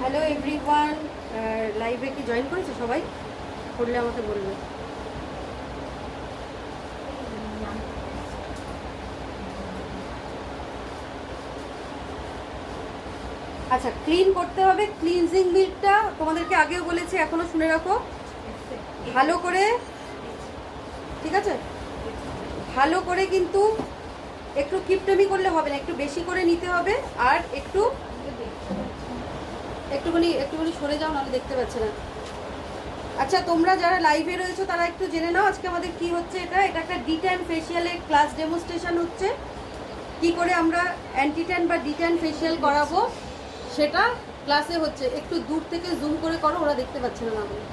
Hello everyone, লাইভে কি join করেছে সবাই? করলে আমাকে বলবে। আচ্ছা, ক্লিন করতে হবে। ক্লিনজিং মিল্কটা তোমাদেরকে আগেও বলেছি, এখনো শুনে রাখো ভালো করে, ঠিক আছে? ভালো করে কিন্তু একটু কিপটেমি করলে হবে না, একটু বেশি করে নিতে হবে। আর একটুখানি সরে যাও, নাহলে দেখতে পাচ্ছে না। আচ্ছা, তোমরা যারা লাইভে রয়েছো তারা একটু জেনে নাও আজকে আমাদের কি হচ্ছে। এটা একটা ডিট্যান ফেসিয়ালের ক্লাস ডেমনস্ট্রেশন হচ্ছে। কি করে আমরা অ্যান্টিট্যান বা ডিট্যান ফেসিয়াল করাবো সেটা ক্লাসে হচ্ছে। একটু দূর থেকে জুম করে করো, ওরা দেখতে পাচ্ছে না না বলে।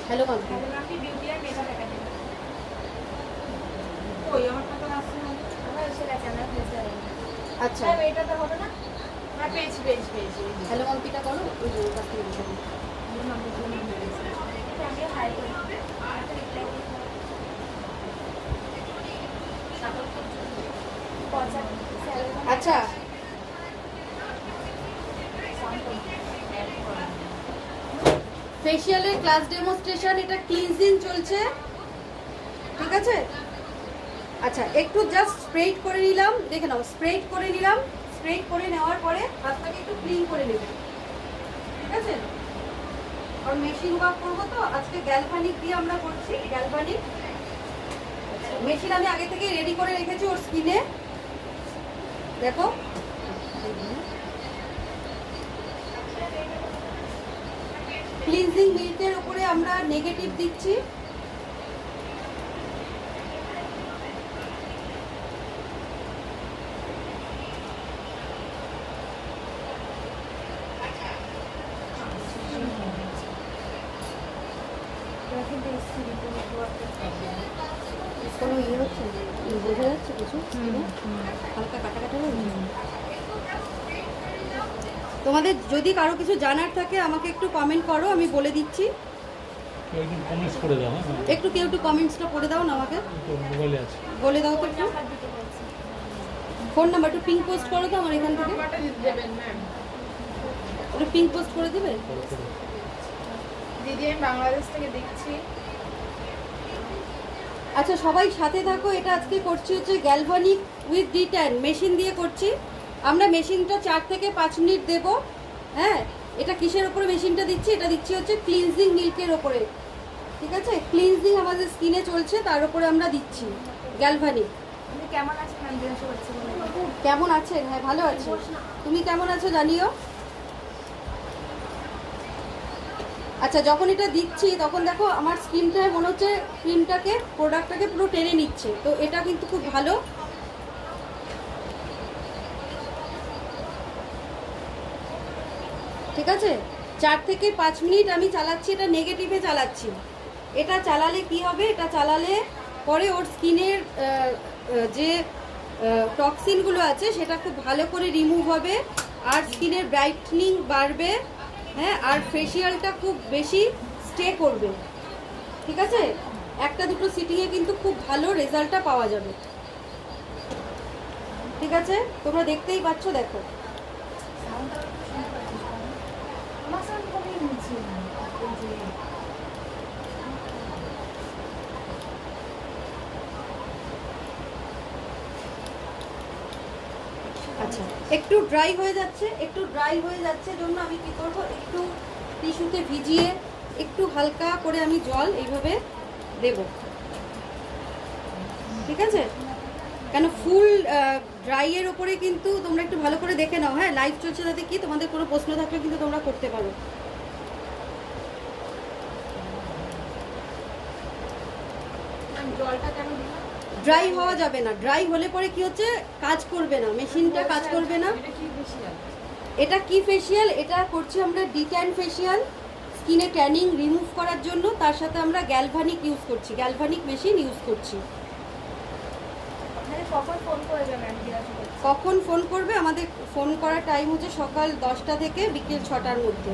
হ্যালো মাম্পি, আচ্ছা হ্যালো মাম্পিটা করো, ওই যে ওর কাছ থেকে বসে নাও। আচ্ছা, ফেসিয়ালের ক্লাস ডেমনস্ট্রেশন, এটা ক্লিনজিং চলছে, ঠিক আছে? আচ্ছা, একটু জাস্ট স্প্রেড করে নিলাম, দেখে নাও, স্প্রেড করে নিলাম। স্প্রেড করে নেওয়ার পরে হাতটাকে একটু ক্লিন করে নেবে, ঠিক আছে? আর মেশিন ওয়ার্ক করবো তো আজকে, গ্যালভানিক দিয়ে আমরা করছি। গ্যালভানিক মেশিন আমি আগে থেকে রেডি করে রেখেছি ওর স্কিনে, দেখো। ক্লিনজিং মিল্কের উপরে আমরা নেগেটিভ দিচ্ছি। কোনো ইয়ে হচ্ছে না, বোঝা যাচ্ছে কিছু হালকা কাটা কাটা হচ্ছে। তোমাদের যদি কারো কিছু জানার থাকে আমাকে একটু কমেন্ট করো, আমি বলে দিচ্ছি। একটু কেউ একটু কমেন্টসটা পড়ে দাও না আমাকে, বলে দাও তো একটু। ফোন নাম্বার একটু পিং পোস্ট করো তো আমার এখান থেকে, একটু পিং পোস্ট করে দেবে দিদি। আমি বাংলাদেশ থেকে দেখছি। আচ্ছা, সবাই সাথে থাকো। এটা আজকে করছি হচ্ছে গ্যালভানিক উইথ ডিট্যান মেশিন দিয়ে করছি আমরা। মেশিনটা 4 থেকে 5 মিনিট দেব। হ্যাঁ, এটা কিসের ওপরে মেশিনটা দিচ্ছি? এটা দিচ্ছি হচ্ছে ক্লিনজিং মিল্কের ওপরে, ঠিক আছে? ক্লিনজিং আমাদের স্কিনে চলছে, তার উপরে আমরা দিচ্ছি গ্যালভানিক। কেমন আছেন? কেমন আছেন? হ্যাঁ, ভালো আছি। তুমি কেমন আছো জানিও। আচ্ছা, যখন এটা দিচ্ছি তখন দেখো আমার স্কিনটায় মনে হচ্ছে ক্রিমটাকে, প্রোডাক্টটাকে পুরো টেনে নিচ্ছে, তো এটা কিন্তু খুব ভালো। ঠিক আছে, 4 থেকে 5 মিনিট আমি চালাচ্ছি, এটা নেগেটিভে চালাচ্ছি। এটা চালালে কি হবে? এটা চালালে পরে ওর স্কিনের যে টক্সিনগুলো আছে সেটা খুব ভালো করে রিমুভ হবে, আর স্কিনের ব্রাইটনিং বাড়বে। হ্যাঁ, আর ফেসিয়ালটা খুব বেশি স্টে করবে, ঠিক আছে? একটা দুটো সিটিংয়ে কিন্তু খুব ভালো রেজাল্টটা পাওয়া যাবে, ঠিক আছে? তোমরা দেখতেই পাচ্ছ, দেখো। আচ্ছা, একটু ড্রাই হয়ে যাচ্ছে জন্য আমি কি করব, একটু টিস্যুতে ভিজিয়ে একটু হালকা করে আমি জল এইভাবে দেব, ঠিক আছে? কেন ফুল ড্রাইয়ের ওপরে কিন্তু তোমরা একটু ভালো করে দেখে নাও। হ্যাঁ, লাইভ চলছে, তাতে কি তোমাদের কোনো প্রশ্ন থাকলে কিন্তু তোমরা করতে পারো। জলটা কেন দিলাম? ড্রাই হওয়া যাবে না, ড্রাই হলে পরে কি হচ্ছে, কাজ করবে না, মেশিনটা কাজ করবে না। এটা কি ফেসিয়াল? এটা করছি আমরা ডিট্যান ফেসিয়াল, স্কিনে ট্যানিং রিমুভ করার জন্য। তার সাথে আমরা গ্যালভানিক ইউজ করছি, গ্যালভানিক মেশিন ইউজ করছি। কখন ফোন করবে? আমাদের ফোন করার টাইম হচ্ছে সকাল 10টা থেকে বিকেল 6টার মধ্যে।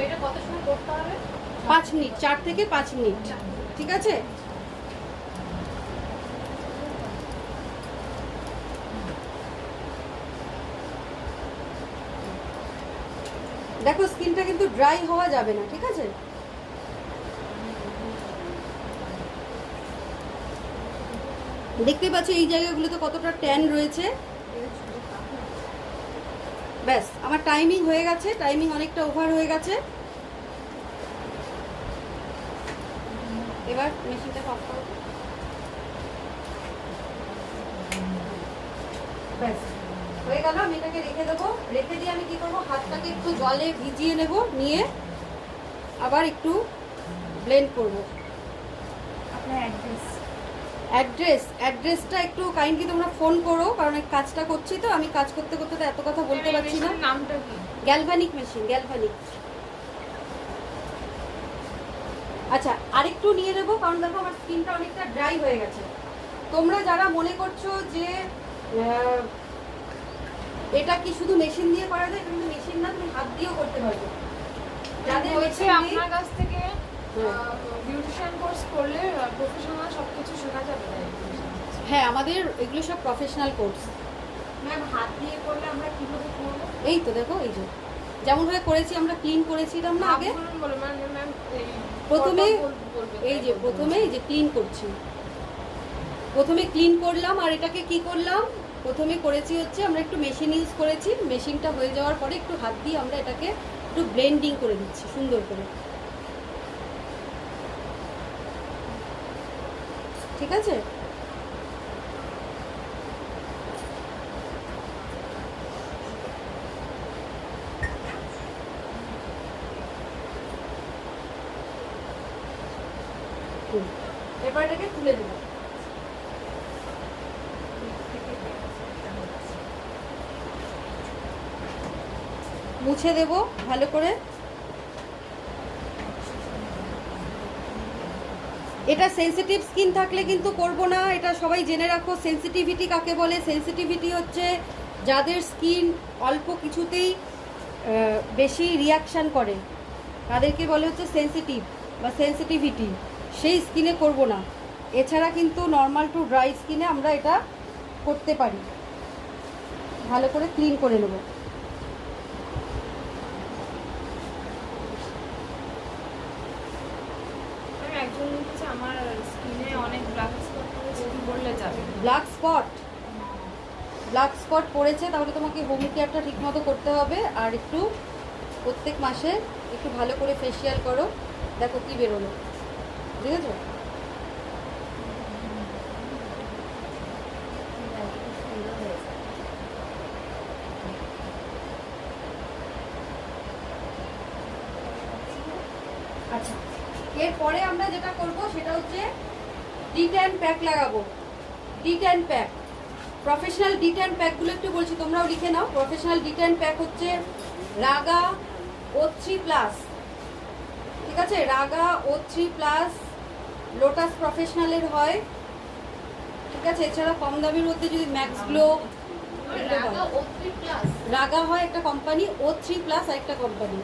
এটা কত সময় করতে হবে? 5 মিনিট, 4 থেকে 5 মিনিট, ঠিক আছে? দেখো স্কিনটা কিন্তু ড্রাই হওয়া যাবে না, ঠিক আছে? দেখতে পাচ্ছ এই জায়গাগুলোতে কতটা ট্যান রয়েছে। ব্যাস, আমার টাইমিং হয়ে গেছে, টাইমিং অনেকটা ওভার হয়ে গেছে। এবার মেশিনটা অফ করো। ব্যাস হয়ে গেল, আমি এটাকে রেখে দেবো। রেখে দিয়ে আমি কি করবো, হাতটাকে একটু জলে ভিজিয়ে নেব, নিয়ে আবার একটু ব্লেন্ড করব। আপনার অ্যাড্রেসটা একটু কাইন্ডলি তোমরা ফোন করো, কারণ এই কাজটা করছি তো, আমি কাজ করতে করতে তো এত কথা বলতে পারছি না। নামটা কি? Galvanic machine, galvanic. আচ্ছা, আরেকটু নিয়ে নেবো, কারণ দেখো আমার স্কিনটা অনেকটা ড্রাই হয়ে গেছে। তোমরা যারা মনে করছো যে এটা কি শুধু মেশিন দিয়ে করা যায়, কিন্তু মেশিন না, তুমি হাত দিয়েও করতে পারবে। যাদের বলছি machine নেই- আপনার কাছ থেকে বিউটিশিয়ান কোর্স করলে প্রফেশনাল সবকিছু শেখা যাবে তাই? হ্যাঁ, আমাদের এগুলো সব প্রফেশনাল কোর্স। ম্যাম হাত দিয়ে করলে আমরা কিভাবে করবো? এই তো দেখো, এই যে যেমন ভাবে করেছি আমরা, ক্লিন করেছিলাম না আগে। বলুন বলুন ম্যাম। প্রথমে এই যে প্রথমে এই যে ক্লিন করছি, প্রথমে ক্লিন করলাম। আর এটাকে কি করলাম, প্রথমে করেছি হচ্ছে আমরা একটু মেশিন ইউজ করেছি। মেশিনটা হয়ে যাওয়ার পরে একটু হাত দিয়ে আমরা এটাকে একটু ব্লেন্ডিং করে দিচ্ছি সুন্দর করে, ঠিক আছে? এবার এটাকে তুলে দেবো। মুছে দেব ভালো করে। এটা সেনসিটিভ স্কিন থাকলে কিন্তু করব না, এটা সবাই জেনে রাখো। সেনসিটিভিটি কাকে বলে? সেনসিটিভিটি হচ্ছে যাদের স্কিন অল্প কিছুতেই বেশি রিয়াকশান করে, তাদেরকে বলে হচ্ছে সেনসিটিভ বা সেনসিটিভিটি। সেই স্কিনে করব না। এছাড়া কিন্তু নর্মাল টু ড্রাই স্কিনে আমরা এটা করতে পারি। ভালো করে ক্লিন করে নেব। একজন লিখেছে আমার স্কিনে অনেক ব্ল্যাক স্পট পড়েছে, কি বললে যাবে? ব্ল্যাক স্পট পড়েছে, তাহলে তোমাকে হোম কেয়ারটা ঠিকমতো করতে হবে। আর একটু প্রত্যেক মাসে একটু ভালো করে ফেসিয়াল করো। দেখো কি বেরোলো, ঠিক আছে? আচ্ছা, এরপরে আমরা যেটা করব সেটা হচ্ছে ডিট্যান প্যাক লাগাবো। ডিট্যান প্যাক, প্রফেশনাল ডিট্যান প্যাকগুলো একটু বলছি, তোমরাও লিখে নাও। প্রফেশনাল ডিট্যান প্যাক হচ্ছে রাগা O3+, ঠিক আছে? রাগা O3+, লোটাস প্রফেশনালের হয়, ঠিক আছে? এছাড়া কম দামের মধ্যে যদি ম্যাক্স গ্লো, রাগা হয় একটা কোম্পানি, O3+ আর একটা কোম্পানি।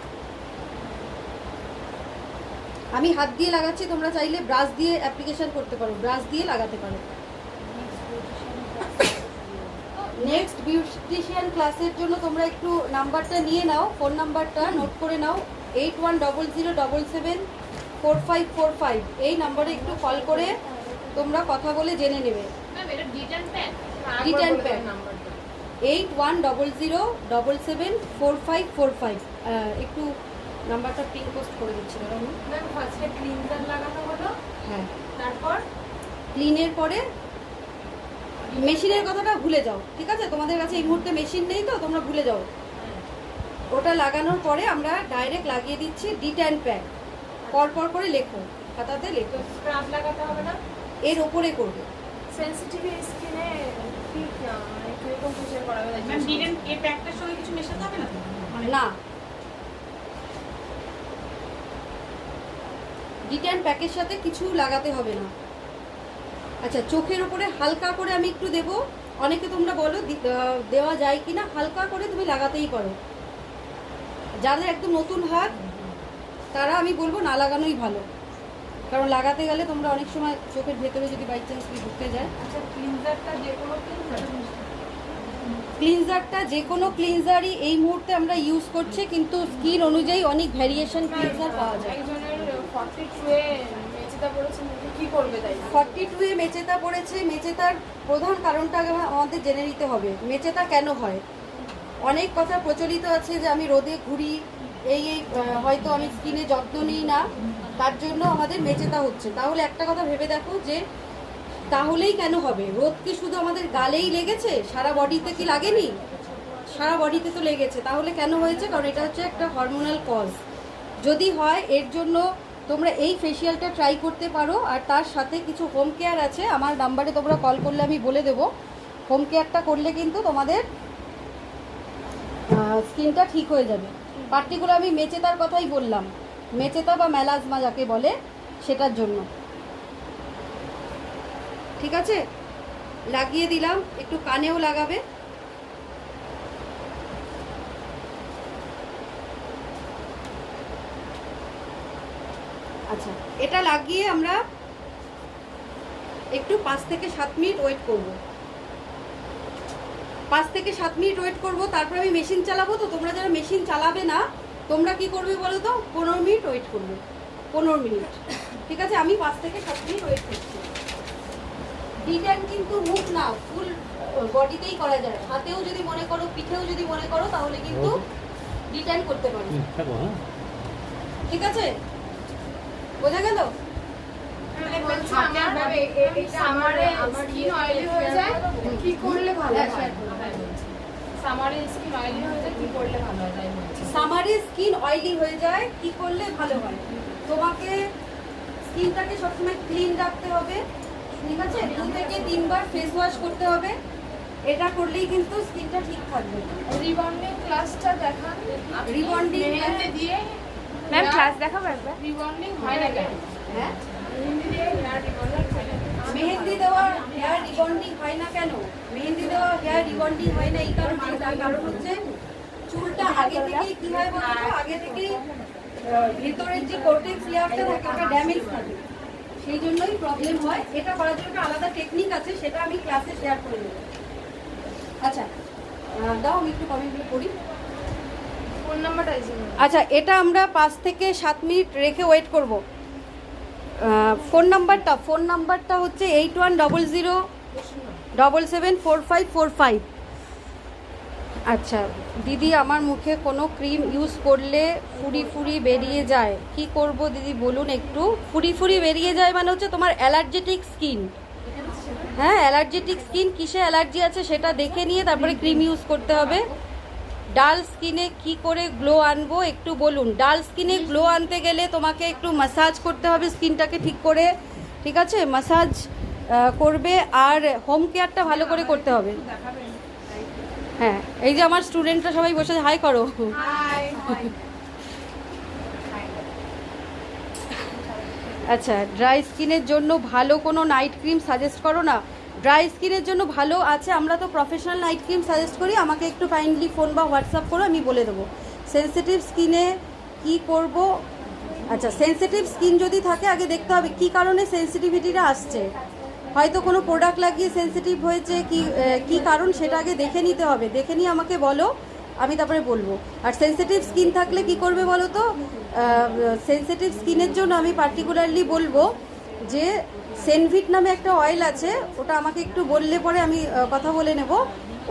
আমি হাত দিয়ে লাগাচ্ছি, তোমরা চাইলে ব্রাশ দিয়ে অ্যাপ্লিকেশন করতে পারো, ব্রাশ দিয়ে লাগাতে পারো। নেক্সট বিউটিশিয়ান ক্লাসের জন্য তোমরা একটু নাম্বারটা নিয়ে নাও, ফোন নাম্বারটা নোট করে নাও, 8100774545। এই নাম্বারে একটু কল করে তোমরা কথা বলে জেনে নেবে। De-tan pack 8100774545। একটু নাম্বারটা পিন পোস্ট করে দিচ্ছি ম্যাম। ফার্স্টে ক্লিনজার লাগানো হলো, হ্যাঁ, তারপর ক্লিনের পরে মেশিনের কথাটা ভুলে যাও, ঠিক আছে? তোমাদের কাছে এই মুহূর্তে মেশিন নেই তো তোমরা ভুলে যাও। ওটা লাগানোর পরে আমরা ডাইরেক্ট লাগিয়ে দিচ্ছি ডিট্যান প্যাক। পর করে লেখো, খাতাতে লেখো। স্ক্রাব লাগাতে হবে না? এর ওপরে করবে। সেনসিটিভ স্কিনে কি মানে কিরকম ফেসিয়াল করা হবে? ম্যাম ডিটেন এই প্যাকটার সঙ্গে কিছু মেশাতে হবে না তো? না, ডিট্যান প্যাকের সাথে কিছু লাগাতে হবে না। আচ্ছা, চোখের ওপরে হালকা করে আমি একটু দেবো। অনেকে তোমরা বলো দেওয়া যায় কি না, হালকা করে তুমি লাগাতেই পারো। যাদের একদম নতুন হাত তারা আমি বলবো না লাগানোই ভালো, কারণ লাগাতে গেলে তোমরা অনেক সময় চোখের ভেতরে যদি বাই চান্স ঢুকে যায়। আচ্ছা ক্লিনজারটা যে কোনো ক্লিনজারটা যে কোনো ক্লিনজারই এই মুহূর্তে আমরা ইউজ করছি, কিন্তু স্কিন অনুযায়ী অনেক ভ্যারিয়েশন ক্লিনজার পাওয়া যায়। একজনের 42 এ মেচেদা পড়েছে, কি করবে তাই? 42 এ মেচেতা পড়েছে। মেচেতার প্রধান কারণটা আমাদের জেনে নিতে হবে, মেচেতা কেন হয়। অনেক কথা প্রচলিত আছে যে আমি রোদে ঘুরি, এই হয়তো আমি স্কিনে যত্ন নিই না, তার জন্য আমাদের মেচেতা হচ্ছে। তাহলে একটা কথা ভেবে দেখো যে তাহলেই কেন হবে? রোদ কি শুধু আমাদের গালেই লেগেছে, সারা বডিতে কি লাগেনি? সারা বডিতে তো লেগেছে। তাহলে কেন হয়েছে? কারণ এটা হচ্ছে একটা হরমোনাল কজ। যদি হয় এর জন্য তোমরা এই ফেসিয়ালটা ট্রাই করতে পারো, আর তার সাথে কিছু হোম কেয়ার আছে, আমার নাম্বারে তোমরা কল করলে আমি বলে দেবো। হোম কেয়ারটা করলে কিন্তু তোমাদের স্কিনটা ঠিক হয়ে যাবে। পার্টিকুলার আমি মেচেতার কথাই বললাম, মেচেতা বা মেলাজমা যাকে বলে, সেটার জন্য। ঠিক আছে, লাগিয়ে দিলাম, একটু কানেও লাগাবে। আচ্ছা, এটা লাগিয়ে আমরা একটু 5 থেকে 7 মিনিট ওয়েট করব। 5 থেকে 7 মিনিট ওয়েট করব, তারপর আমি মেশিন চালাবো। তো তোমরা যারা মেশিন চালাবে না, তোমরা কি করবে বলো তো? 15 মিনিট ওয়েট করবে, 15 মিনিট। ঠিক আছে, আমি 5 থেকে 7 মিনিট ওয়েট করছি। ডিটেন কিন্তু মুখ না, ফুল বডিতেই করা যায়। হাতেও যদি মনে করো, পিঠেও যদি মনে করো, তাহলে কিন্তু ডিটেন করতে পারো। ঠিক আছে, বোঝা গেল? সামারে স্কিন অয়েলি হয়ে যায়, কি করলে ভালো হয়? সামারে স্কিন অয়েলি হয়ে যায়, কি করলে ভালো হয়? তাই বলছি সামারে স্কিন অয়েলি হয়ে যায়, কি করলে ভালো হয়? তোমাকে স্কিনটাকে সবসময় ক্লিন রাখতে হবে। ঠিক আছে, 2 থেকে 3 বার ফেস ওয়াশ করতে হবে। এটা করলেই কিন্তু স্কিনটা ঠিক থাকবে। রিবন্ডিং ক্লাসটা দেখান। রিবন্ডিং দিয়ে ম্যাম ক্লাস দেখাবো একবার? রিবন্ডিং হয় না কেন? হ্যাঁ, মেহেন্দি দিয়ে হেয়ার রিবন্ডিং হয় না। মেহেন্দি দেওয়া হেয়ার রিবন্ডিং হয় না কেন? মেহেন্দি দেওয়া হেয়ার রিবন্ডিং হয় না এই কারণে, তার কারণ হচ্ছে চুলটা আগে থেকেই কি হয় বলতো, আগে থেকেই ভেতরের যে কর্টেক্স লেয়ারটা থাকে ওটা ড্যামেজ থাকে, সেই জন্যই প্রবলেম হয়। এটা করার জন্য একটা আলাদা টেকনিক আছে, সেটা আমি ক্লাসে শেয়ার করে দেবো। আচ্ছা, দাও আমি একটু কমেন্টগুলো করি। ফোন নাম্বারটা আছে? আচ্ছা, এটা আমরা 5 থেকে 7 মিনিট রেখে ওয়েট করব। ফোন নাম্বারটা হচ্ছে 8100774545। আচ্ছা দিদি, আমার মুখে কোনো ক্রিম ইউজ করলে ফুরি ফুরি বেরিয়ে যায়, কি করব দিদি বলুন একটু? ফুরি ফুরি বেরিয়ে যায় মানে হচ্ছে তোমার অ্যালার্জেটিক স্কিন। হ্যাঁ, অ্যালার্জেটিক স্কিন, কিসে অ্যালার্জি আছে সেটা দেখে নিয়ে তারপরে ক্রিম ইউজ করতে হবে। ডাল স্কিনে কি করে গ্লো আনবো একটু বলুন? ডাল স্কিনে গ্লো আনতে গেলে তোমাকে একটু ম্যাসাজ করতে হবে স্কিনটাকে ঠিক করে। ঠিক আছে, ম্যাসাজ করবে, আর হোম কেয়ারটা ভালো করে করতে হবে। হ্যাঁ, এই যে আমার স্টুডেন্টরা সবাই বসে হাই করো। আচ্ছা, ড্রাই স্কিনের জন্য ভালো কোনো নাইট ক্রিম সাজেস্ট করো না। ড্রাই স্কিনের জন্য ভালো আছে, আমরা তো প্রফেশনাল নাইট ক্রিম সাজেস্ট করি। আমাকে একটু কাইন্ডলি ফোন বা হোয়াটসঅ্যাপ করো, আমি বলে দেবো। সেনসিটিভ স্কিনে কি করব? আচ্ছা, সেনসিটিভ স্কিন যদি থাকে আগে দেখতে হবে কী কারণে সেনসিটিভিটিটা আসছে। হয়তো কোনো প্রোডাক্ট লাগিয়ে সেনসিটিভ হয়েছে, কি কারণ সেটা আগে দেখে নিতে হবে। দেখে নিয়ে আমাকে বলো, আমি তারপরে বলবো। আর সেনসিটিভ স্কিন থাকলে কি করবে বলো তো? সেনসিটিভ স্কিনের জন্য আমি পার্টিকুলারলি বলবো যে সেনভিট নামে একটা অয়েল আছে, ওটা আমাকে একটু বললে পরে আমি কথা বলে নেব।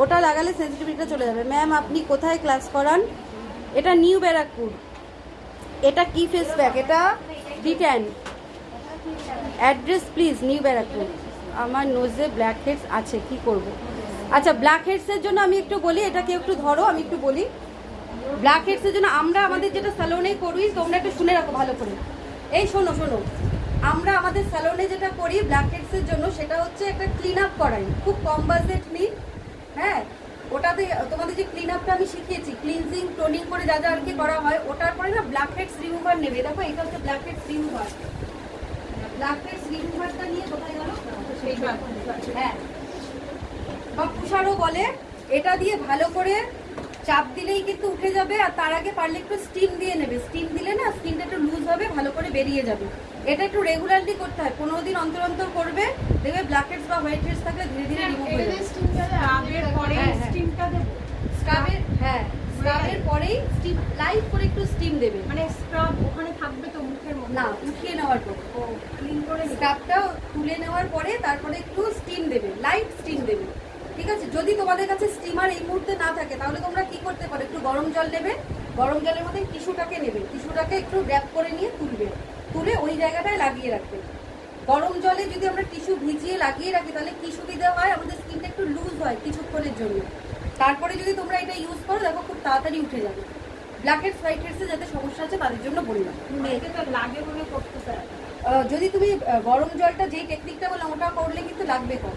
ওটা লাগালে সেনসিটিভিটিটা চলে যাবে। ম্যাম আপনি কোথায় ক্লাস করান? এটা নিউ ব্যারাকপুর। এটা কি ফেস প্যাক? এটা de-tan. Address please new Barrackpore. আমার নোজে ব্ল্যাক হেডস আছে, কি করব? আচ্ছা, ব্ল্যাক হেডসের জন্য আমি একটু বলি, এটাকে একটু ধরো, আমি একটু বলি। ব্ল্যাক হেডসের জন্য আমরা আমাদের যেটা স্যালনে করি, তোমরা একটু শুনে রাখো ভালো করে। এই শোনো, আমরা আমাদের স্যালনে যেটা করি ব্ল্যাক হেডসের জন্য, সেটা হচ্ছে একটা ক্লিন আপ করাই, খুব কম বাজেট নিই। হ্যাঁ, ওটাতে তোমাদের যে ক্লিন আপটা আমি শিখিয়েছি, ক্লিনজিং টোনিং করে যা যা আর কি করা হয়, ওটার পরে না ব্ল্যাক হেডস রিমুভার নেবে। দেখো এটা হচ্ছে black heads remover. Black heads রিমুভারটা নিয়ে কোথায় গেল? হ্যাঁ, বা পুষারও বলে। এটা দিয়ে ভালো করে চাপ দিলেই কিন্তু উঠে যাবে। আর তার আগে পারলে একটু স্টিম দিয়ে নেবে। স্টিম দিলে না স্কিনটা একটু লুজ হবে, ভালো করে বেরিয়ে যাবে। এটা একটু রেগুলারলি করতে হয়, 15 দিন অন্তর অন্তর করবে, দেখবে ব্ল্যাক হেডস বা হোয়াইট হেডস থাকলে ধীরে ধীরে রিমুভ হয়ে যাবে। স্ক্রাবের পরে হ্যাঁ, হ্যাঁ। স্টিমটা দেবো, স্ক্রাবের পরেই স্টিম, লাইট করে একটু স্টিম দেবে, মানে স্ক্রাব ওখানে থাকবে তো মুখের মধ্যে? না উঠিয়ে নেওয়ার পর ও ক্লিন করে নিতে। স্ক্রাবটা তুলে নেওয়ার পরে তারপরে একটু স্টিম দেবে, লাইট স্টিম দেবে, ঠিক আছে? যদি তোমাদের কাছে স্টিমার এই মুহূর্তে না থাকে তাহলে তোমরা কি করতে পারো, একটু গরম জল নেবে, গরম জলের মধ্যে টিস্যুটাকে নেবে, টিস্যুটাকে একটু র‍্যাপ করে নিয়ে তুলবে, তুলে ওই জায়গাটায় লাগিয়ে রাখবে। গরম জলে যদি আমরা টিস্যু ভিজিয়ে লাগিয়ে রাখি তাহলে কি সুবিধা হয়, আমাদের স্কিনটা একটু লুজ হয় কিছুক্ষণের জন্য। তারপরে যদি তোমরা এটা ইউজ করো দেখো খুব তাড়াতাড়ি উঠে যাবে। ব্ল্যাক হেডস হোয়াইট হেডসে যাতে সমস্যা আছে তাদের জন্য বললাম। মেয়েকে তো লাগে বলে করতে পারে। যদি তুমি গরম জলটা যেই টেকনিকটা বললাম ওটা করলে কিন্তু লাগবে কম,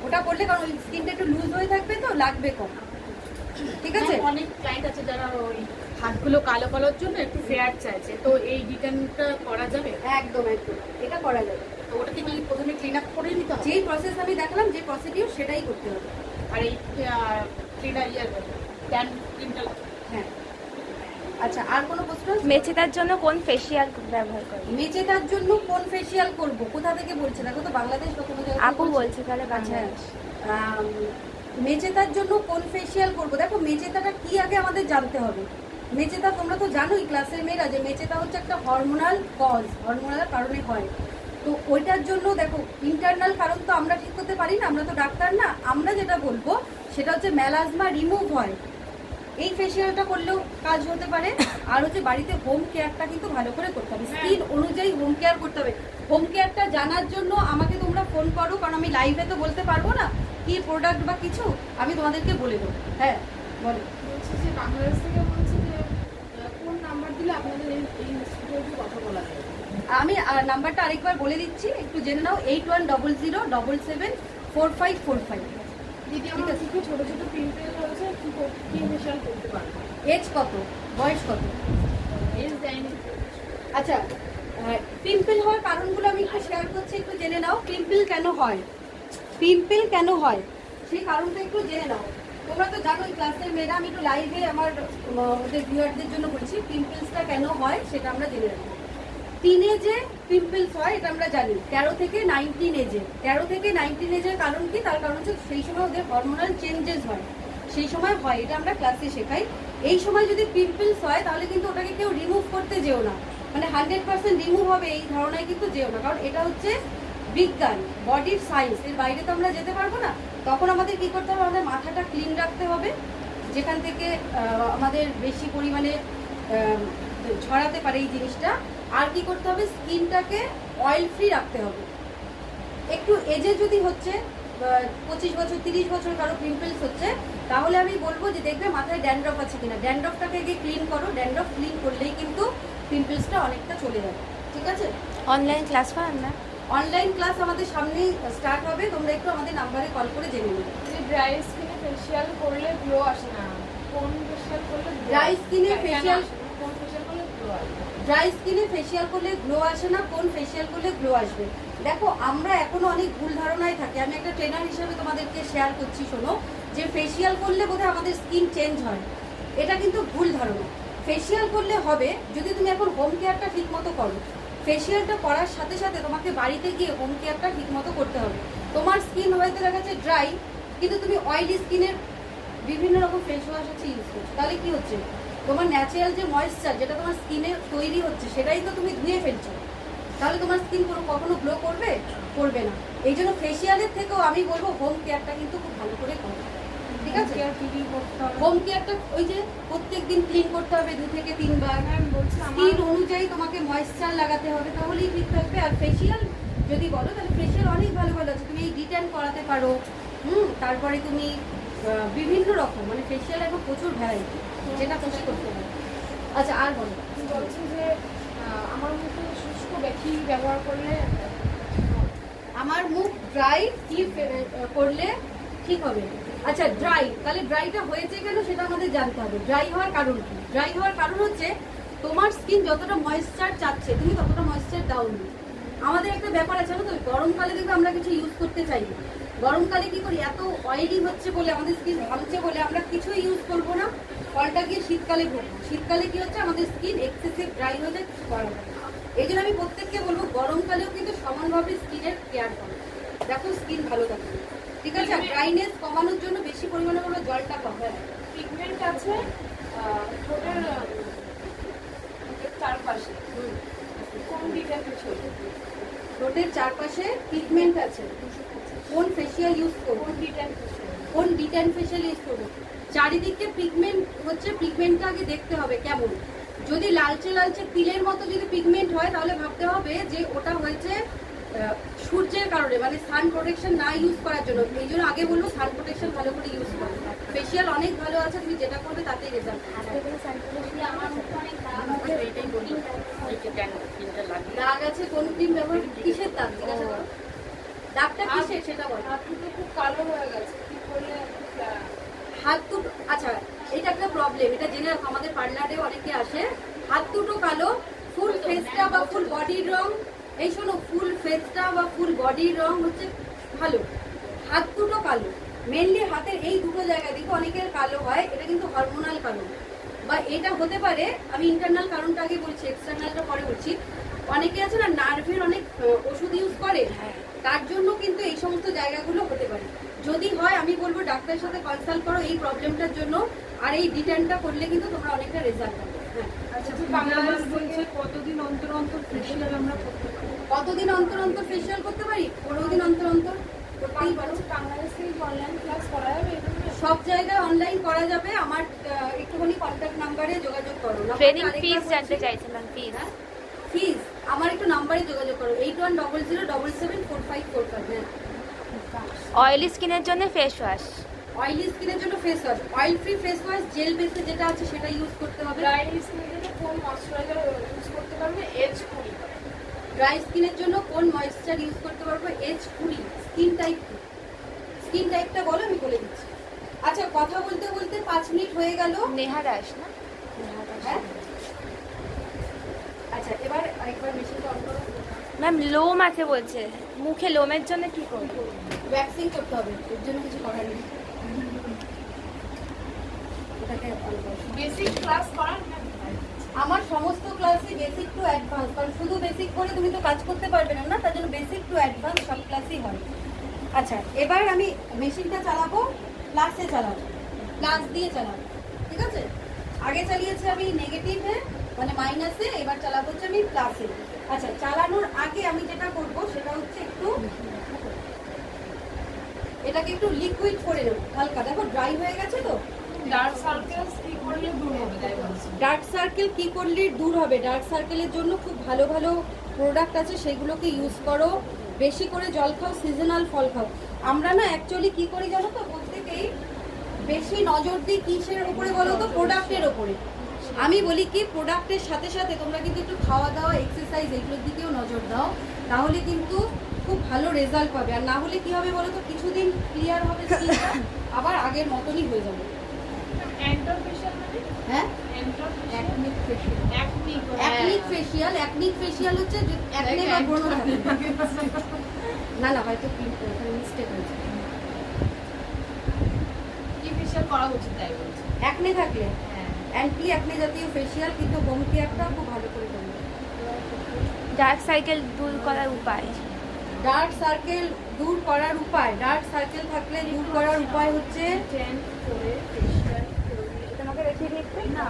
ওটা করলে কারণ ওই স্কিনটা একটু লুজ হয়ে থাকবে তো লাগবে কম, ঠিক আছে? অনেক ক্লায়েন্ট আছে যারা ওই হাতগুলো কালো কালোর জন্য একটু ফেয়ার চাইছে, তো এই ডিটেনটা করা যাবে? একদম একদম এটা করা যাবে। তো ওটাকে কি প্রথমে ক্লিন আপ করে নিতে হবে? যেই প্রসেস আমি দেখালাম, যে প্রসিডিউর সেটাই করতে হবে। আর এই ক্লিনার ট্যান ক্রিমটা? হ্যাঁ। আচ্ছা, আর কোনো প্রশ্ন? মেচেদার জন্য কোন ফেসিয়াল ব্যবহার করে? মেচেদার জন্য কোন ফেসিয়াল করব, কোথা থেকে বলছে? দেখো তো বাংলাদেশ বা কোনো জায়গা থেকে আপু বলছে তাহলে আচ্ছা, বাংলাদেশ। মেচেদার জন্য কোন ফেসিয়াল করব, দেখো মেচেদাটা কি আগে আমাদের জানতে হবে। মেচেদা তোমরা তো জানোই ক্লাসের মেয়েরা যে মেচেদা হচ্ছে একটা হরমোনাল কজ, হরমোনাল কারণে হয়। তো ওইটার জন্য দেখো ইন্টারনাল কারণ তো আমরা ঠিক করতে পারি না, আমরা তো ডাক্তার না। আমরা যেটা বলবো সেটা হচ্ছে মেলাজমা রিমুভ হয়, এই ফেসিয়ালটা করলেও কাজ হতে পারে। আর হচ্ছে বাড়িতে হোম কেয়ারটা কিন্তু ভালো করে করতে হবে, স্কিন অনুযায়ী হোম কেয়ার করতে হবে। হোম কেয়ারটা জানার জন্য আমাকে তোমরা ফোন করো, কারণ আমি লাইভে তো বলতে পারবো না কি প্রোডাক্ট বা কিছু, আমি তোমাদেরকে বলে দেবো। হ্যাঁ বলো। বলছি যে বাংলাদেশ থেকে বলছি যে কোন নাম্বার দিলে আপনাদের এই ইনস্টিটিউটে কথা বলা যাবে? আমি নাম্বারটা আরেকবার বলে দিচ্ছি, একটু জেনে নাও, 8100774545। দিদি আমার কিছু ছোট ছোট পিম্পল হয়েছে, কি ফেশিয়াল করতে পারবো? এজ কত, বয়স কত? এজ দেয়নি। আচ্ছা, পিম্পল হওয়ার কারণগুলো আমি একটু শেয়ার করছি, একটু জেনে নাও। পিম্পল কেন হয়, পিম্পল কেন হয় সেই কারণটা একটু জেনে নাও। তোমরা তো জানোই ক্লাসের মেয়েরা, আমি একটু লাইভে আমার ওদের ভিউয়ারদের জন্য বলছি, পিম্পলসটা কেন হয় সেটা আমরা জেনে রাখবো। টিনেজে পিম্পলস হয় এটা আমরা জানি, 13 থেকে 19 এজে। 13 থেকে 19 এজের কারণ কি? তার কারণ হচ্ছে সেই সময় ওদের হরমোনাল চেঞ্জেস হয়, সেই সময় হয়, এটা আমরা ক্লাসে শেখাই। এই সময় যদি পিম্পলস হয় তাহলে কিন্তু ওটাকে কেউ রিমুভ করতে যেও না, মানে 100% রিমুভ হবে এই ধারণায় কিন্তু যেও না, কারণ এটা হচ্ছে বিজ্ঞান, বডির সায়েন্স, এর বাইরে তো আমরা যেতে পারবো না। তখন আমাদের কি করতে হবে, আমাদের মাথাটা ক্লিন রাখতে হবে, যেখান থেকে আমাদের বেশি পরিমাণে ছড়াতে পারে এই জিনিসটা। আর কি করতে হবে, স্কিনটাকে অয়েল ফ্রি রাখতে হবে। একটু এজে যদি হচ্ছে 25 বছর 30 বছর কারো পিম্পলস হচ্ছে, তাহলে আমি বলবো যে দেখবে মাথায় ড্যান্ড্রফ আছে কিনা, ড্যান্ড্রফটাকে গিয়ে ক্লিন করো। ড্যান্ড্রফ ক্লিন করলেই কিন্তু পিম্পলসটা অনেকটা চলে যাবে, ঠিক আছে? অনলাইন ক্লাস করান না? অনলাইন ক্লাস আমাদের সামনেই স্টার্ট হবে, তোমরা একটু আমাদের নাম্বারে কল করে জেনে নেবে। যে ড্রাই স্কিনে ফেশিয়াল করলে গ্লো আসে না, কোন ফেশিয়াল করলে Dry skin এ facial- কোন ফেশিয়াল করলে গ্লো আসে? ড্রাই স্কিনে ফেসিয়াল করলে গ্লো আসে না, কোন ফেসিয়াল করলে গ্লো আসবে? দেখো আমরা এখনো অনেক ভুল ধারণায় থাকি। আমি একটা ট্রেনার হিসেবে তোমাদেরকে শেয়ার করছি, শোনো, যে ফেসিয়াল করলে বোধহয় আমাদের স্কিন চেঞ্জ হয়, এটা কিন্তু ভুল ধারণা। ফেসিয়াল করলে হবে যদি তুমি এখন হোম কেয়ারটা ঠিক মতো করো। ফেসিয়ালটা করার সাথে সাথে তোমাকে বাড়িতে গিয়ে হোম কেয়ারটা ঠিক মতো করতে হবে। তোমার স্কিন হয়তো দেখা যাচ্ছে ড্রাই, কিন্তু তুমি অয়েলি স্কিনের বিভিন্ন রকম ফেস ওয়াশ আছে ইউজ করছো, তাহলে কি হচ্ছে, তোমার ন্যাচারাল যে ময়েশ্চার যেটা তোমার স্কিনে তৈরি হচ্ছে সেটাই তো তুমি ধুয়ে ফেলছো, তাহলে তোমার স্কিন কখনো গ্লো করবে? করবে না। এই জন্য ফেসিয়ালের থেকেও আমি বলবো হোম কেয়ারটা কিন্তু খুব ভালো করে করো, ঠিক আছে? হোম কেয়ারটা ওই যে প্রত্যেকদিন ক্লিন করতে হবে 2 থেকে 3 বার। আমি বলছি স্কিন অনুযায়ী তোমাকে ময়েশ্চার লাগাতে হবে, তাহলেই ঠিক থাকবে। আর ফেসিয়াল যদি বলো তাহলে ফেসিয়াল অনেক ভালো ভালো আছে, তুমি এই ডিট্যান করাতে পারো, তারপরে তুমি বিভিন্ন রকম, মানে ফেসিয়াল এখন প্রচুর ভ্যারাইটি, যেটা খুশি করতে পারো। আচ্ছা, আর বলো। বলছি যে আমার মতো শুষ্ক বেশি ব্যবহার করলে আমার মুখ ড্রাই কি করলে ঠিক হবে? আচ্ছা, ড্রাই, তাহলে ড্রাইটা হয়েছে কেন সেটা আমাদের জানতে হবে। ড্রাই হওয়ার কারণ কি? ড্রাই হওয়ার কারণ হচ্ছে তোমার স্কিন যতটা ময়েশ্চার চাচ্ছে তুমি ততটা ময়েশ্চার দাওনি। আমাদের একটা ব্যাপার আছে, জানো তো, গরমকালে দেখবে আমরা কিছু ইউজ করতে চাই না। গরমকালে কি করি, এত অয়েলি হচ্ছে বলে, আমাদের স্কিন ঘামছে বলে আমরা কিছুই ইউজ করবো না, ফলটা গিয়ে শীতকালে করবো। শীতকালে কি হচ্ছে, আমাদের স্কিন এক্সেসিভ ড্রাই হয়ে যায়, কিছু করার নেই। এই জন্য আমি প্রত্যেককে বলবো গরমকালেও কিন্তু সমানভাবে স্কিনের কেয়ার করো, দেখো স্কিন ভালো থাকে। ঠিক আছে, আর ড্রাইনেস কমানোর জন্য বেশি পরিমাণে বলবো জলটা কম। হ্যাঁ, পিগমেন্ট আছে ঠোঁটের চারপাশে, কোন দিকটা কিছু ঠোঁটের চারপাশে পিগমেন্ট আছে, কোন ফেসিয়াল ইউজ করবো, কোন দিকটা কিছু কোন ডিটেন ফেসিয়াল ইউজ করবো। চারিদিকে পিগমেন্ট হচ্ছে, পিগমেন্টটা আগে দেখতে হবে কেমন। যদি লালচে লালচে তিলের মতো যদি পিগমেন্ট হয় তাহলে ভাবতে হবে যে ওটা হয়েছে সূর্যের কারণে, মানে সান প্রোটেকশন না ইউজ করার জন্য। এই জন্য আগে বলবো সান প্রোটেকশন ভালো করে ইউজ করো। ফেসিয়াল অনেক ভালো আছে, তুমি যেটা করবে তাতেই রেজাল্ট। এইটাই বলি, এই যে কেন তিনটা লাগে। দাগ আছে, কোন ক্রিম ব্যবহার, কিসের দাগ জিজ্ঞাসা করো, দাগটা কিসের সেটা বলো। হাত দুটো খুব কালো হয়ে গেছে, কি করলে হাত দুটো, আচ্ছা এটা একটা প্রবলেম, এটা জেনে রাখো, আমাদের পার্লারেও অনেকে আসে হাত দুটো কালো, ফুল ফেসটা বা ফুল বডির রং, এই শোনো ফুল ফেসটা বা ফুল বডির রং হচ্ছে ভালো, হাত দুটো কালো, মেনলি হাতের এই দুটো জায়গায় দেখো অনেকের কালো হয়, এটা কিন্তু হরমোনাল কালো, বা এটা হতে পারে, আমি ইন্টারনাল কারণটা আগে বলছি, এক্সটার্নালটা পরে বলছি। অনেকে আছে না নার্ভের অনেক ওষুধ ইউজ করে, তার জন্য কিন্তু এই সমস্ত জায়গাগুলো হতে পারে। যদি হয় আমি বলবো ডাক্তারের সাথে কনসাল্ট করো এই প্রবলেমটার জন্য, আর এই ডিটেনটা করলে কিন্তু তোমরা অনেকটা রেজাল্ট পাবে। হ্যাঁ, আচ্ছা, বাংলাদেশ বলছে কতদিন অন্তর অন্তর ফেসিয়াল আমরা করতে পারি? কতদিন অন্তর অন্তর ফেসিয়াল করতে পারি? 15 দিন অন্তর অন্তর করতেই পারো। বাংলাদেশ থেকে অনলাইন ক্লাস করা যাবে? সব জায়গায় অনলাইন করা যাবে, আমার একটুখানি কন্ট্যাক্ট নাম্বারে যোগাযোগ করো। ট্রেনিং ফিস জানতে চাইছিলাম, ফিস। ফিজ আমার একটু নাম্বারে যোগাযোগ করো, 8100774545। হ্যাঁ, অয়েলি স্কিনের জন্য ফেস ওয়াশ। অয়েলি স্কিনের জন্য face wash, oil free face wash gel বেসে যেটা আছে সেটা ইউজ করতে হবে। ড্রাই স্কিনের জন্য কোন ময়শ্চারাইজার ইউজ করতে পারবে? এজ 20। ড্রাই স্কিনের জন্য কোন ময়েশ্চার ইউজ করতে পারবো? এজ 20। স্কিন টাইপ, স্কিন টাইপটা বলো, আমি বলে দিচ্ছি। আচ্ছা, কথা বলতে বলতে 5 মিনিট হয়ে গেল। নেহা দাস না? নেহা দাস। হ্যাঁ, আচ্ছা এবার আরেকবার মেশিনটা অন করো। ম্যাম লোম আছে বলছে, মুখে লোমের জন্য কি করবো? ভ্যাকসিন করতে হবে, এর জন্য কিছু করার নেই। এটাকে অন করো। বেসিক ক্লাস করান না? আমার সমস্ত ক্লাসই বেসিক টু অ্যাডভান্স, কারণ শুধু বেসিক করে তুমি তো কাজ করতে পারবে না, না, তার জন্য বেসিক টু অ্যাডভান্স সব ক্লাসই হয়। আচ্ছা, এবার আমি মেশিনটা চালাবো, প্লাসে চালাবো, প্লাস দিয়ে চালাবো। ঠিক আছে, আগে চালিয়েছি আমি নেগেটিভে মানে মাইনাসে, এবার চালাবো হচ্ছে আমি প্লাসে। আচ্ছা, চালানোর আগে আমি যেটা করব সেটা হচ্ছে একটু এটাকে একটু লিকুইড করে নেবো হালকা। দেখো ড্রাই হয়ে গেছে তো। ডার্ক সার্কেলস কি করলে দূর হবে তাই বলছি। ডার্ক সার্কেল কি করলে দূর হবে? ডার্ক সার্কেলের জন্য খুব ভালো ভালো প্রোডাক্ট আছে, সেগুলোকে ইউজ করো। বেশি করে জল খাও, সিজনাল ফল খাও। আমরা না অ্যাকচুয়ালি কি করি জানো তো, প্রত্যেকেই বেশি নজর দিই কিসের উপরে বলো তো? প্রোডাক্টের ওপরে। আমি বলি কি, প্রোডাক্টের সাথে সাথে তোমরা কিন্তু একটু খাওয়া দাওয়া, এক্সারসাইজ এগুলোর দিকেও নজর দাও, তাহলে কিন্তু খুব ভালো রেজাল্ট পাবে। আর না হলে কি হবে বলো তো, কিছুদিন ক্লিয়ার হবে স্কিনটা, আবার আগের মতনই হয়ে যাবে। এন্টার ফেশিয়াল মানে? হ্যাঁ, এন্টার অ্যাকনিক ফেশিয়াল। অ্যাকনিক অ্যাকনিক ফেশিয়াল হচ্ছে অ্যাকনে বা ব্রণ থাকে। না না, হয়তো মিস্টেক হয়েছে। কি ফেশিয়াল করা উচিত তাই বলছি। অ্যাকনে থাকলে হ্যাঁ, অ্যান্টি অ্যাকনে জাতীয় ফেশিয়াল, কিন্তু হোম কেয়ারটা খুব ভালো করে করবে। ডার্ক সাইকেল দূর করার উপায়। ডার্ক সার্কেল দূর করার উপায়, ডার্ক সার্কেল থাকলে দূর করার উপায় হচ্ছে টেন্ট করে ফেশিয়াল করলে তোমাকে দেখিয়ে দিচ্ছি না?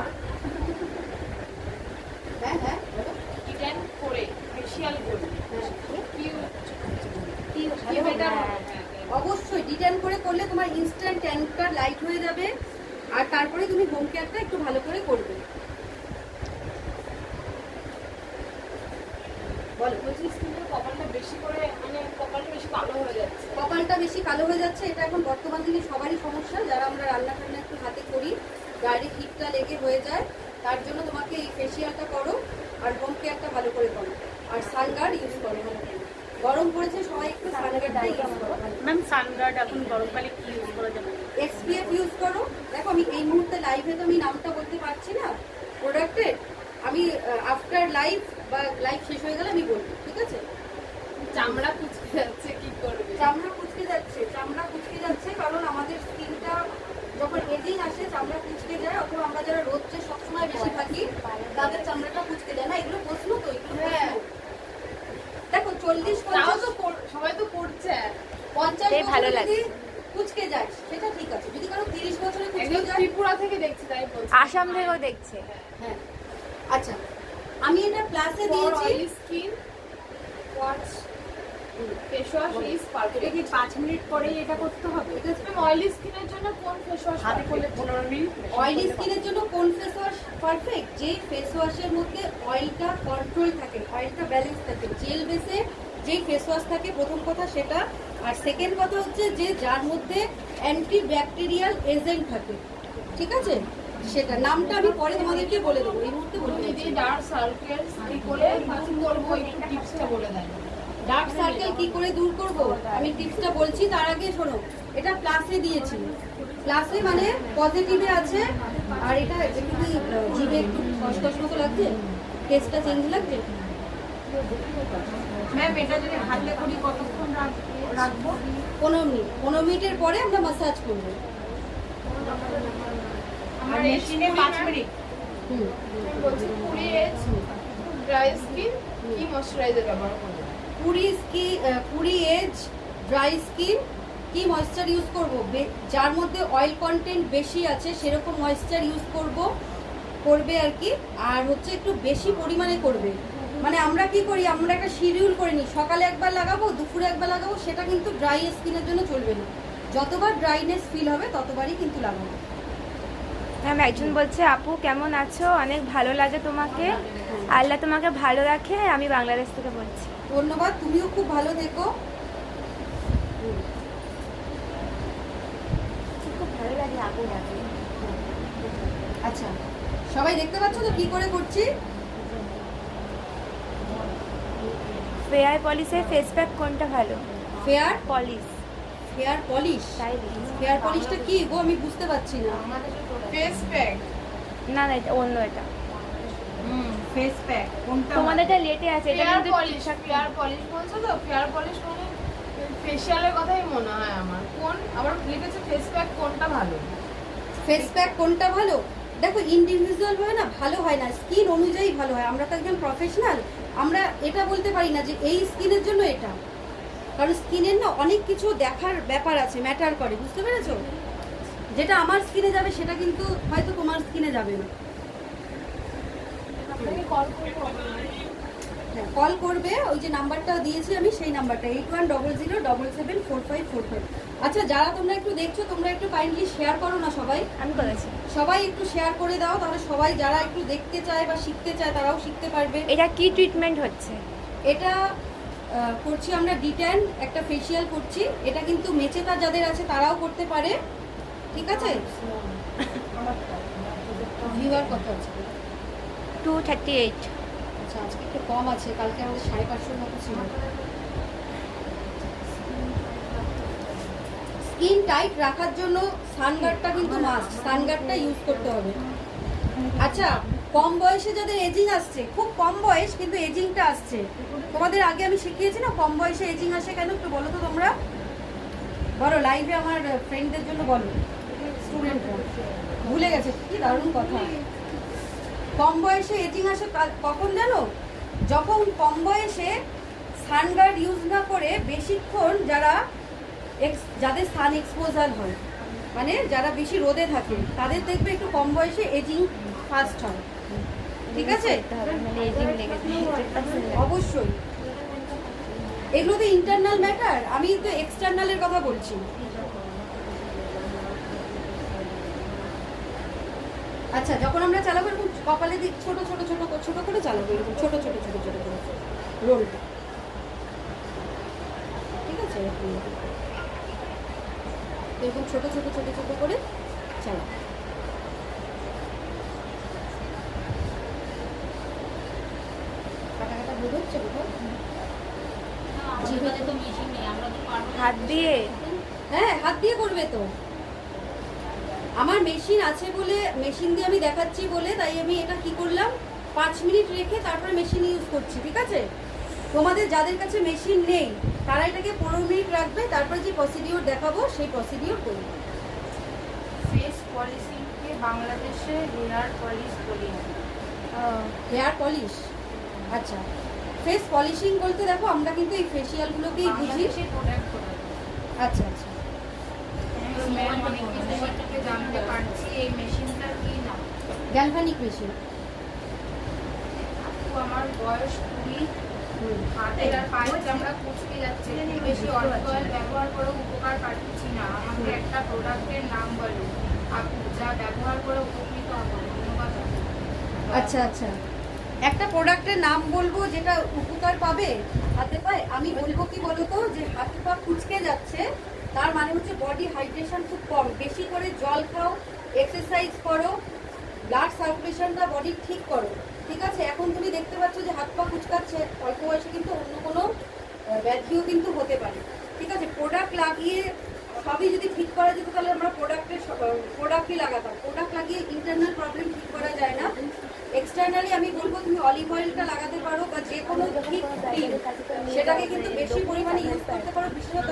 হ্যাঁ হ্যাঁ বলো। টেন্ট করে ফেশিয়াল করলে কি ভালো বেটার হবে। হবে? অবশ্যই ডিটেন করে করলে তোমার ইনস্ট্যান্ট ট্যানটা লাইট হয়ে যাবে, আর তারপরে তুমি হোম কেয়ারটা একটু ভালো করে করবে। বলো। বলছি স্কিনের কপালটা বেশি করে, মানে কপালটা বেশি কালো হয়ে যাচ্ছে। কপালটা বেশি কালো হয়ে যাচ্ছে, এটা এখন বর্তমান দিনে সবারই সমস্যা। যারা আমরা রান্না টান্না একটু হাতে করি, ডাইরেক্ট হিটটা লেগে হয়ে যায়, তার জন্য তোমাকে এই ফেশিয়ালটা করো, আর হোম কেয়ারটা ভালো করে করো, আর সানগার্ড ইউজ করো ভালো করে। গরম পড়েছে, সবাই একটু সানগার্ড ইউজ করো। ম্যাম সানগার্ড এখন গরমকালে কি ইউজ করা যাবে? এসপিএফ ইউজ করো। দেখো আমি এই মুহূর্তে লাইভে তো আমি নামটা বলতে পারছি না প্রোডাক্টের, আমি আফটার লাইভ বা লাইভ শেষ হয়ে গেলে আমি বলবো, ঠিক আছে? চামড়া কুচকে যাচ্ছে, কি করবে? চামড়া কুচকে যাচ্ছে, চামড়া কুচকে যাচ্ছে কারণ আমাদের স্কিনটা যখন এজিং আসে চামড়া কুচকে যায়, অথবা আমরা যারা রোদ্রে সবসময় বেশি থাকি তাদের চামড়াটা কুচকে যায় না। এগুলো প্রশ্ন তো, এগুলো প্রশ্ন। এটাই ভালো বছরে লাগে। যদি কুচকে যায় সেটা ঠিক আছে, যদি কারো 30 বছরে কুচকে একদম যায়। ত্রিপুরা থেকে দেখছি তাই বলছি। আসাম থেকেও দেখছে। হ্যাঁ আচ্ছা, আমি এটা প্লাসে দিয়েছি। Oily skin wash face wash is এটা পারফেক্ট। কি 5 মিনিট পরেই এটা করতে হবে? ঠিক আছে, ম্যাম অয়েলি স্কিনের জন্য কোন ফেস ওয়াশ হাতে করলে 15 মিনিট। অয়েলি স্কিনের জন্য কোন ফেস ওয়াশ পারফেক্ট? যে ফেস ওয়াশের মধ্যে অয়েলটা কন্ট্রোল থাকে, অয়েলটা ব্যালেন্স থাকে, জেল বেসে যেই ফেস ওয়াশ থাকে, প্রথম কথা সেটা। আর সেকেন্ড কথা হচ্ছে যে যার মধ্যে অ্যান্টি ব্যাকটেরিয়াল এজেন্ট থাকে, ঠিক আছে? সেটা নামটা আমি পরে তোমাদেরকে বলে দেবো, এই মুহূর্তে বলে যদি দিচ্ছি। ডার্ক সার্কেলস কি করে দূর করবো একটু টিপসটা বলে দেন। ডার্ক সার্কেল কি করে দূর করব আমি টিপসটা বলছি, তার আগে শোনো, এটা প্লাসে দিয়েছি। প্লাসে মানে পজিটিভে আছে। আর এটা একটু কি জিভে একটু কষ্ট মতো লাগছে, টেস্টটা চেঞ্জ লাগছে। ম্যাম এটা যদি হাতে করি কতক্ষণ রাখবো? 15 মিনিট, 15 মিনিটের পরে আমরা ম্যাসাজ করবো। আর মেশিনে 5 মিনিট। হুম, আমি বলছি 20 এজ ড্রাই স্কিন কি ময়শ্চারাইজার ব্যবহার করবো? 20 এজ ড্রাই স্কিন কি ময়েশ্চার ইউজ করব? যার মধ্যে অয়েল কন্টেন্ট বেশি আছে সেরকম ময়েশ্চার ইউজ করবে আর কি। আর হচ্ছে একটু বেশি পরিমাণে করবে। মানে আমরা কি করি, আমরা একটা শিডিউল করে নিই, সকালে একবার লাগাবো, দুপুরে একবার লাগাবো, সেটা কিন্তু ড্রাই স্কিনের জন্য চলবে না। যতবার ড্রাইনেস ফিল হবে ততবারই কিন্তু লাগাবো। ম্যাম একজন বলছে আপু কেমন আছো, অনেক ভালো লাগে তোমাকে, আল্লাহ তোমাকে ভালো রাখে, আমি বাংলাদেশ থেকে বলছি। ধন্যবাদ, তুমিও খুব ভালো থেকো। খুব ভালো লাগে আপু ডাকে। আচ্ছা, সবাই দেখতে পাচ্ছ তো কি করে করছি? ফেয়ার পলিশের ফেস প্যাক কোনটা ভালো? Fair polish polish. তাই লিখেছি। ফেয়ার পলিশটা কি গো, আমি বুঝতে পারছি না। ফেস প্যাক না না, এটা অন্য, এটা ফেস প্যাক কোনটা? তোমাদেরটা লেটে আছে, এটা ফেয়ার কিন্তু পলিশ। ফেয়ার পলিশ বলছো তো? ফেয়ার পলিশ মানে ফেশিয়ালের কথাই মনে হয় আমার। কোন আবার লিখেছে ফেস প্যাক কোনটা ভালো? ফেস প্যাক কোনটা ভালো? দেখো ইন্ডিভিজুয়াল ভাবে না ভালো হয় না, স্কিন অনুযায়ী ভালো হয়। আমরা তো একজন প্রফেশনাল, আমরা এটা বলতে পারি না যে এই স্কিনের জন্য এটা, কারণ স্কিনের না অনেক কিছু দেখার ব্যাপার আছে, ম্যাটার করে, বুঝতে পেরেছো? যেটা আমার স্কিনে যাবে সেটা কিন্তু হয়তো তোমার স্কিনে যাবে না। আপনাকে কল করবো। হ্যাঁ, কল করবে, ওই যে নাম্বারটা দিয়েছি আমি, সেই নাম্বারটা 8100774545। আচ্ছা, যারা তোমরা একটু দেখছো তোমরা একটু কাইন্ডলি শেয়ার করো না সবাই, আমি করেছি। সবাই একটু শেয়ার করে দাও, তাহলে সবাই যারা একটু দেখতে চায় বা শিখতে চায় তারাও শিখতে পারবে। এটা কি ট্রিটমেন্ট হচ্ছে? এটা করছি আমরা ডিট্যান, একটা ফেসিয়াল করছি। এটা কিন্তু মেচেতা যাদের আছে তারাও করতে পারে, ঠিক আছে? ভিউয়ার কত আছে? 238। আচ্ছা, আজকে একটু কম আছে, কালকে আমাদের 550 মতো ছিল। স্কিন টাইট রাখার জন্য সানগার্ডটা কিন্তু মাস্ট, সানগার্ডটা ইউজ করতে হবে। আচ্ছা, কম বয়সে যাদের এজিং আসছে, খুব কম বয়স কিন্তু এজিংটা আসছে, তোমাদের আগে আমি শিখিয়েছি না কম বয়সে এজিং আসে কেন, একটু বলো তো তোমরা, বলো লাইভে আমার ফ্রেন্ডদের জন্য বলো, স্টুডেন্টরা ভুলে গেছে, কি দারুণ কথা। কম বয়সে এজিং আসে কখন জানো? যখন কম বয়সে সানগার্ড ইউজ না করে বেশিক্ষণ যাদের সান এক্সপোজার হয়, মানে যারা বেশি রোদে থাকে, তাদের দেখবে একটু কম বয়সে এজিং ফাস্ট হয়, ঠিক আছে? মানে এজিং লেগেছে 100%। অবশ্যই এগুলো তো ইন্টারনাল ম্যাটার, আমি তো এক্সটার্নালের কথা বলছি। আচ্ছা, যখন আমরা চালাবো এরকম কপালে দিক ছোট ছোট ছোট ছোট করে চালাবো, এরকম ছোট ছোট ছোট ছোট করে রোলটা, ঠিক আছে? এরকম ছোট ছোট ছোট ছোট করে চালাবো। কাটা কাটা বোধ হচ্ছে কোথাও? জিভে তো মেশিন নেই, আমরা তো পারবো না। হাত দিয়ে? হ্যাঁ, হাত দিয়ে করবে তো। আমার মেশিন আছে বলে, মেশিন দিয়ে আমি দেখাচ্ছি বলে তাই আমি এটা কি করলাম, 5 মিনিট রেখে তারপরে মেশিন ইউজ করছি, ঠিক আছে? তোমাদের যাদের কাছে মেশিন নেই তারা এটাকে 15 মিনিট রাখবে, তারপরে যে প্রসিডিওর দেখাবো সেই প্রসিডিওর করবে। ফেস পলিশিংকে বাংলাদেশে হেয়ার পলিশ বলি। হেয়ার পলিশ, আচ্ছা। ফেস পলিশিং বলতে দেখো আমরা কিন্তু এই ফেসিয়ালগুলোকেই বুঝি। বাংলাদেশে প্রোডাক্ট আচ্ছা আচ্ছা তো ম্যাম অনেক কিছু থেকে জানতে পারছি এই মেশিনটার কি নাম। Galvanic machine. আপু আমার বয়স 20, হাতের আর পায়ের চামড়া কুচকে যাচ্ছে, খুব বেশি অয়েল ব্যবহার করে উপকার পাচ্ছি না। আমাকে একটা প্রোডাক্টের নাম বলো আপু, যা ব্যবহার করে উপকৃত হবো। ধন্যবাদ আপু। আচ্ছা আচ্ছা, একটা প্রোডাক্টের নাম বলবো যেটা উপকার পাবে হাতে পায়ে। আমি বলবো কি বলতো, যে হাতে পা কুচকে যাচ্ছে তার মানে হচ্ছে বডি হাইড্রেশন খুব কম। বেশি করে জল খাও, এক্সারসাইজ করো, ব্লাড সার্কুলেশনটা বডি ঠিক করো। ঠিক আছে, এখন তুমি দেখতে পাচ্ছ যে হাত পা কুচকাচ্ছে, অল্প বয়সে কিন্তু অন্য কোনো ব্যাধিও কিন্তু হতে পারে। ঠিক আছে, প্রোডাক্ট লাগিয়ে সবই যদি ঠিক করা যেত তাহলে আমরা প্রোডাক্টই লাগাতাম। প্রোডাক্ট লাগিয়ে ইন্টারনাল প্রবলেম ঠিক করা যায় না। এক্সটার্নালি আমি বলবো তুমি অলিভ অয়েলটা লাগাতে পারো, বা যে কোনো ঠিক ক্রিম সেটাকে কিন্তু বেশি পরিমাণে ইউজ করতে পারো, বিশেষত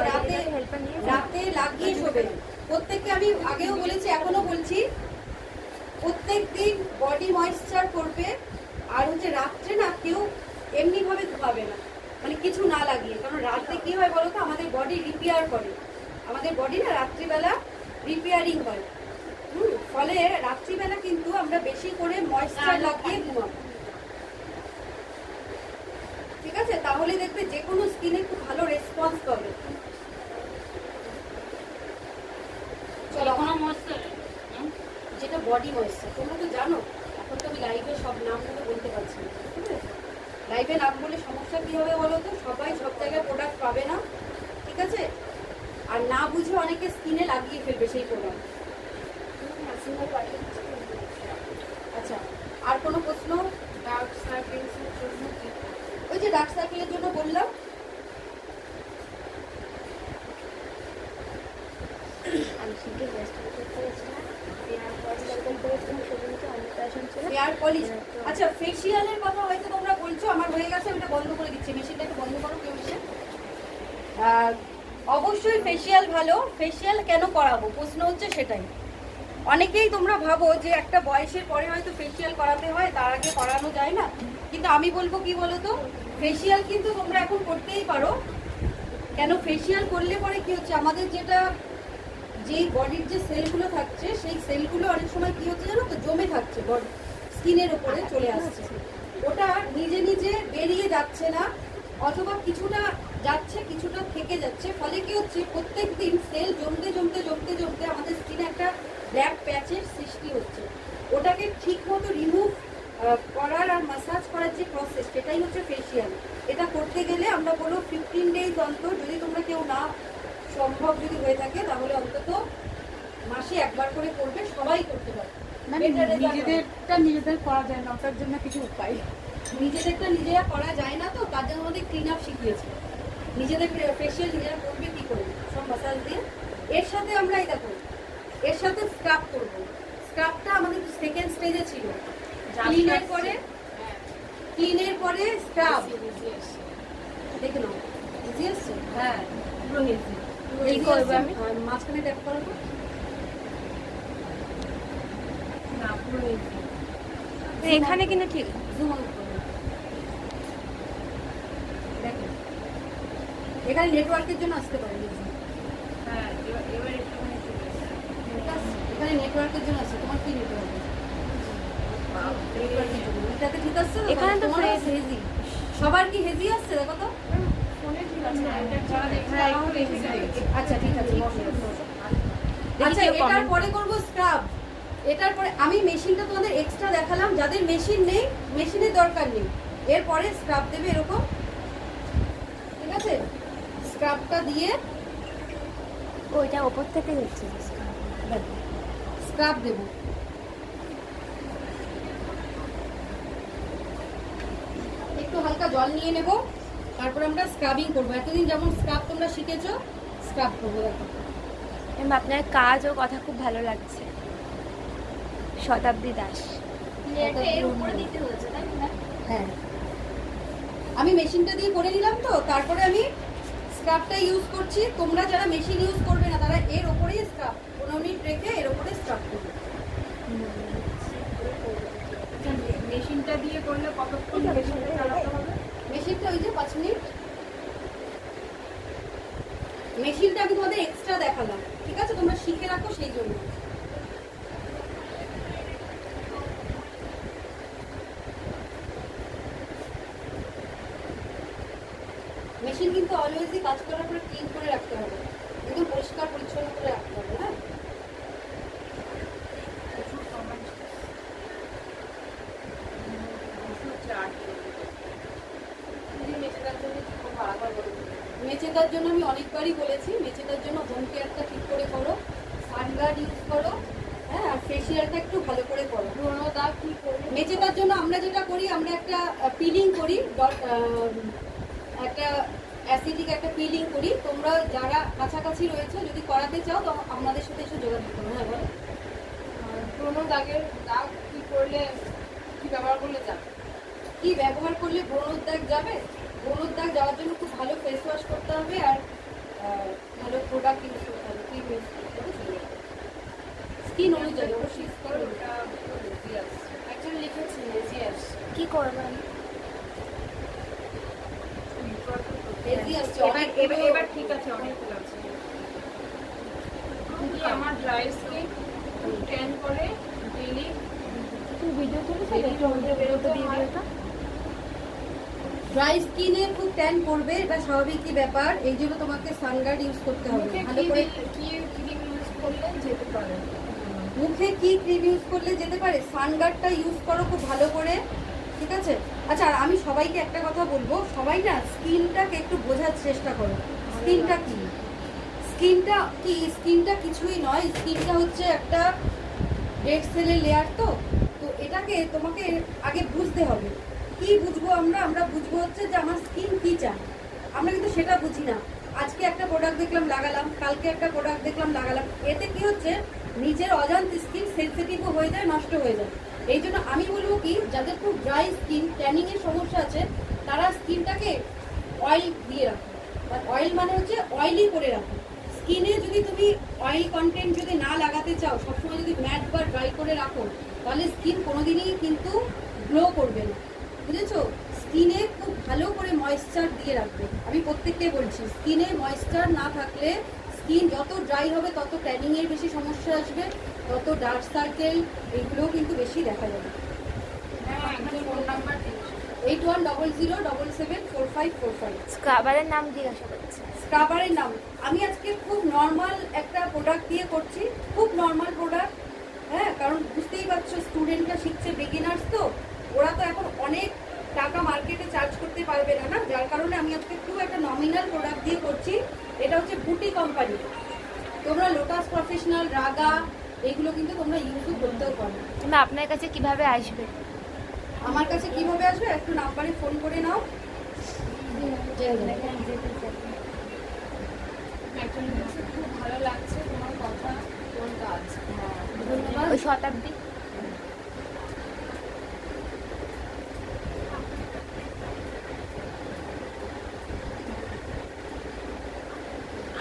রাতে লাগিয়ে শোবে। প্রত্যেককে আমি আগেও বলেছি, এখনো বলছি, প্রত্যেক দিন বডি ময়েশ্চার করবে। আর হচ্ছে রাত্রে না কেউ এমনিভাবে ঘুমাবে না, মানে কিছু না লাগিয়ে। কারণ রাতে কি হয় বলো তো, আমাদের বডি রিপেয়ার করে, আমাদের বডি না রাত্রিবেলা রিপেয়ারিং হয়। ফলে রাত্রিবেলা কিন্তু আমরা বেশি করে ময়েশ্চার লাগিয়ে ঘুমাবো। ঠিক আছে, তাহলে দেখবে যে কোনো স্কিনে খুব ভালো রেসপন্স পাবে। চলো যেটা বডি ময়েশ্চার তোমরা তো জানো, এখন তো আমি লাইভে সব নামগুলো বলতে পারছি না। ঠিক আছে, লাইভে নাম বলে সমস্যা কি হবে বলো তো, সবাই সব জায়গায় প্রোডাক্ট পাবে না। ঠিক আছে, আর না বুঝে অনেকে স্কিনে লাগিয়ে ফেলবে সেই প্রোডাক্ট। আচ্ছা, আর কোনো প্রশ্ন? ডার্ক সার্কেলসের জন্য কি? ওই যে ডার্ক সার্কেলের জন্য বললাম, হেয়ার পলিশ। আচ্ছা, ফেসিয়ালের কথা হয়তো তোমরা বলছো, আমার হয়ে গেছে, ওটা বন্ধ করে দিচ্ছি। মেশিনটা একটু বন্ধ করো কেউ এসে। অবশ্যই ফেসিয়াল ভালো। ফেসিয়াল কেন করাবো প্রশ্ন হচ্ছে সেটাই। অনেকেই তোমরা ভাবো যে একটা বয়সের পরে হয়তো ফেসিয়াল করাতে হয়, তার আগে করানো যায় না। কিন্তু আমি বলবো কি বলতো, ফেসিয়াল কিন্তু তোমরা এখন করতেই পারো। কেন, ফেসিয়াল করলে পরে কি হচ্ছে, আমাদের যেই বডির যে সেলগুলো থাকছে, সেই সেলগুলো অনেক সময় কি হচ্ছে জানো তো, জমে থাকছে বডি স্কিনের উপরে চলে আসছে। ওটা নিজে নিজে বেরিয়ে যাচ্ছে না, অথবা কিছুটা যাচ্ছে কিছুটা থেকে যাচ্ছে। ফলে কি হচ্ছে, প্রত্যেক দিন সেল জমতে জমতে জমতে জমতে আমাদের স্কিনে একটা ব্ল্যাক প্যাচের সৃষ্টি হচ্ছে। ওটাকে ঠিক মতো রিমুভ করার আর মাসাজ করার যে প্রসেস, সেটাই হচ্ছে ফেসিয়াল। এটা করতে গেলে আমরা বলবো 15 ডেজ অন্তর, যদি তোমরা কেউ না সম্ভব যদি হয়ে থাকে তাহলে অন্তত মাসে একবার করে করবে। সবাই করতে পারে। নিজেদের করা যায় না, ওটার জন্য কিছু উপায়? নিজেদেরটা নিজেরা করা যায় না, তো তার জন্য আমাদের ক্লিন আপ শিখিয়েছি। নিজেদের ফেসিয়াল নিজেরা করবে কি করে, সব মাসাজ দিয়ে। এর সাথে আমরা এই দেখো, এর সাথে স্ক্রাব করবো। স্ক্রাবটা আমাদের সেকেন্ড স্টেজে ছিল। ক্লিনের পরে স্ক্রাব। দেখে নাও, ইজি আসছে? হ্যাঁ, পুরো হেলদি। কি করবো আমি? মাঝখানে ট্যাপ করো তো। না, পুরো হেলদি। এখানে কিন্তু ঠিক জুম আউট করো। দেখো, এখানে নেটওয়ার্কের জন্য আসতে পারে। হ্যাঁ, এবার একটুখানি চলে এসেছে। ঠিক আছে, এখানে নেটওয়ার্কের জন্য আসছে। তোমার কি নেটওয়ার্ক আছে? নেটওয়ার্কের জন্য এটাতে ঠিক আসছে তো? এখানে তো তোমার fresh। হেজি, সবার কি হেজি আসছে দেখো তো। ফোনে ঠিক আছে, যারা দেখছে তারাও দেখে যাবে। আচ্ছা ঠিক আছে, বসো। আচ্ছা, কেউ এটার comment পরে করবো স্ক্রাব। এটার পরে আমি মেশিনটা তোমাদের এক্সট্রা দেখালাম, যাদের মেশিন নেই, মেশিনের দরকার নেই। এরপরে স্ক্রাব দেবে এরকম। ঠিক আছে, স্ক্রাবটা দিয়ে ওইটা ওপর থেকে হচ্ছে। স্ক্রাব দেব। একটু হালকা জল নিয়ে নেব, তারপর আমরা স্ক্রাবিং করবো। এতদিন যেমন স্ক্রাব তোমরা শিখেছো, স্ক্রাব করবো। দেখো, আপনার কাজ ও কথা খুব ভালো লাগছে। শতাব্দী দাস। এর উপরে দিতে হয়েছে, তাই না? হ্যাঁ, আমি মেশিনটা দিয়ে করে নিলাম, তো তারপরে আমি স্ক্রাবটা ইউজ করছি। তোমরা যারা মেশিন ইউজ করবে না, তারা এর ওপরেই স্ক্রাব 15 মিনিট রেখে এর ওপরে স্ক্রাব করবে। মেশিনটা দিয়ে করলে কতক্ষণ মেশিনটা চালাতে হবে? মেশিনটা ওই যে 5 মিনিট। মেশিনটা আমি আমি তোমাদের এক্সট্রা দেখালাম, ঠিক আছে? তোমরা শিখে রাখো সেই জন্য। মেশিন কিন্তু অলওয়েজই কাজ করার পরে ক্লিন করে রাখতে হবে, একদম পরিষ্কার পরিচ্ছন্ন করে রাখতে হবে। হ্যাঁ, মেচেদার জন্য আমি অনেকবারই বলেছি, মেচেদার জন্য হোম কেয়ারটা ঠিক করে করো, সানগার্ড ইউজ করো, হ্যাঁ, আর ফেসিয়ালটা একটু ভালো করে করো। ব্রণ দাগ কি করবে? মেচেদার জন্য আমরা যেটা করি, আমরা একটা পিলিং করি, একটা অ্যাসিডিক একটা পিলিং করি। তোমরা যারা কাছাকাছি রয়েছে যদি করাতে চাও তো আমাদের সাথে এসে যোগাযোগ করো। হ্যাঁ বলো। ব্রণ দাগের দাগ কি করলে, কি ব্যবহার করলে যাবে? কি ব্যবহার করলে ব্রণর দাগ যাবে? ব্রণর দাগ যাওয়ার জন্য খুব ভালো ফেস ওয়াশ করতে হবে আর ভালো প্রোডাক্ট ইউজ করতে হবে, ক্রিম ইউজ করতে হবে, স্কিন অনুযায়ী অবশ্যই use করো। একজন লিখেছে লেজিয়াস। কি করবেন? হেলদি আসছে এবার অনেক। এবার এবার ঠিক আছে, অনেক আছে। যদি আমার ড্রাই স্কিন ট্যান করে ডেইলি তুমি ভিডিও তুলেছো? একটু আমাদের বেরোতে দিয়ে দিও তো। ড্রাই স্কিনে খুব ট্যান করবে, এটা স্বাভাবিকই ব্যাপার। এই জন্য তোমাকে সানগার্ড ইউজ করতে হবে মুখে ভালো করে। কি ক্রিম ইউজ করলে যেতে পারে? মুখে কি ক্রিম ইউজ করলে যেতে পারে? সানগার্ডটা ইউজ করো খুব ভালো করে, ঠিক আছে? আচ্ছা, আর আমি সবাইকে একটা কথা বলবো, সবাই না স্কিনটাকে একটু বোঝার চেষ্টা করো। স্কিনটা কি? স্কিনটা কিছুই নয়। স্কিনটা হচ্ছে একটা ডেড সেলের লেয়ার। তো তো এটাকে তোমাকে আগে বুঝতে হবে। কি বুঝবো আমরা? আমরা বুঝবো হচ্ছে যে আমার স্কিন কি চায়। আমরা কিন্তু সেটা বুঝি না। আজকে একটা প্রোডাক্ট দেখলাম লাগালাম, কালকে একটা প্রোডাক্ট দেখলাম লাগালাম। এতে কি হচ্ছে, নিজের অজান্তে স্কিন সেনসিটিভও হয়ে যায়, নষ্ট হয়ে যায়। এই জন্য আমি বলবো কি, যাদের খুব ড্রাই স্কিন, ট্যানিং এর সমস্যা আছে, তারা স্কিনটাকে অয়েল দিয়ে রাখো। অয়েল মানে হচ্ছে অয়েলি করে রাখো। স্কিনে যদি তুমি অয়েল কন্টেন্ট যদি না লাগাতে চাও, সবসময় যদি ম্যাট বা ড্রাই করে রাখো, তাহলে স্কিন কোনোদিনই কিন্তু গ্লো করবে না, বুঝেছো? স্কিনে খুব ভালো করে ময়েশ্চার দিয়ে রাখবে। আমি প্রত্যেককে বলছি, স্কিনে ময়েশ্চার না থাকলে স্কিন যত ড্রাই হবে তত ট্যানিং এর বেশি সমস্যা আসবে, তত ডার্ক সার্কেল এইগুলোও কিন্তু বেশি দেখা যাবে। হ্যাঁ, একজন ফোন নাম্বার দিন। 8100774545। স্ক্রাবারের নাম জিজ্ঞাসা করছে। স্ক্রাবারের নাম আমি আজকে খুব নর্মাল একটা প্রোডাক্ট দিয়ে করছি, খুব নর্মাল প্রোডাক্ট। হ্যাঁ, কারণ বুঝতেই পারছো স্টুডেন্টরা শিখছে, বিগিনার্স তো, ওরা তো এখন অনেক টাকা মার্কেটে চার্জ করতে পারবে না, না? যার কারণে আমি আজকে খুব একটা নমিনাল প্রোডাক্ট দিয়ে করছি। এটা হচ্ছে বুটি কোম্পানি। তোমরা লোটাস প্রফেশনাল, রাগা, এগুলো কিন্তু তোমরা ইউজও করতেও পারো। তুমি আপনার কাছে কিভাবে আসবে? আমার কাছে কিভাবে আসবে? একটু নাম্বারে ফোন করে নাও। একজন লিখেছে খুব ভালো লাগছে তোমার কথা, কোন কাজ? ধন্যবাদ। ওই শতাব্দী।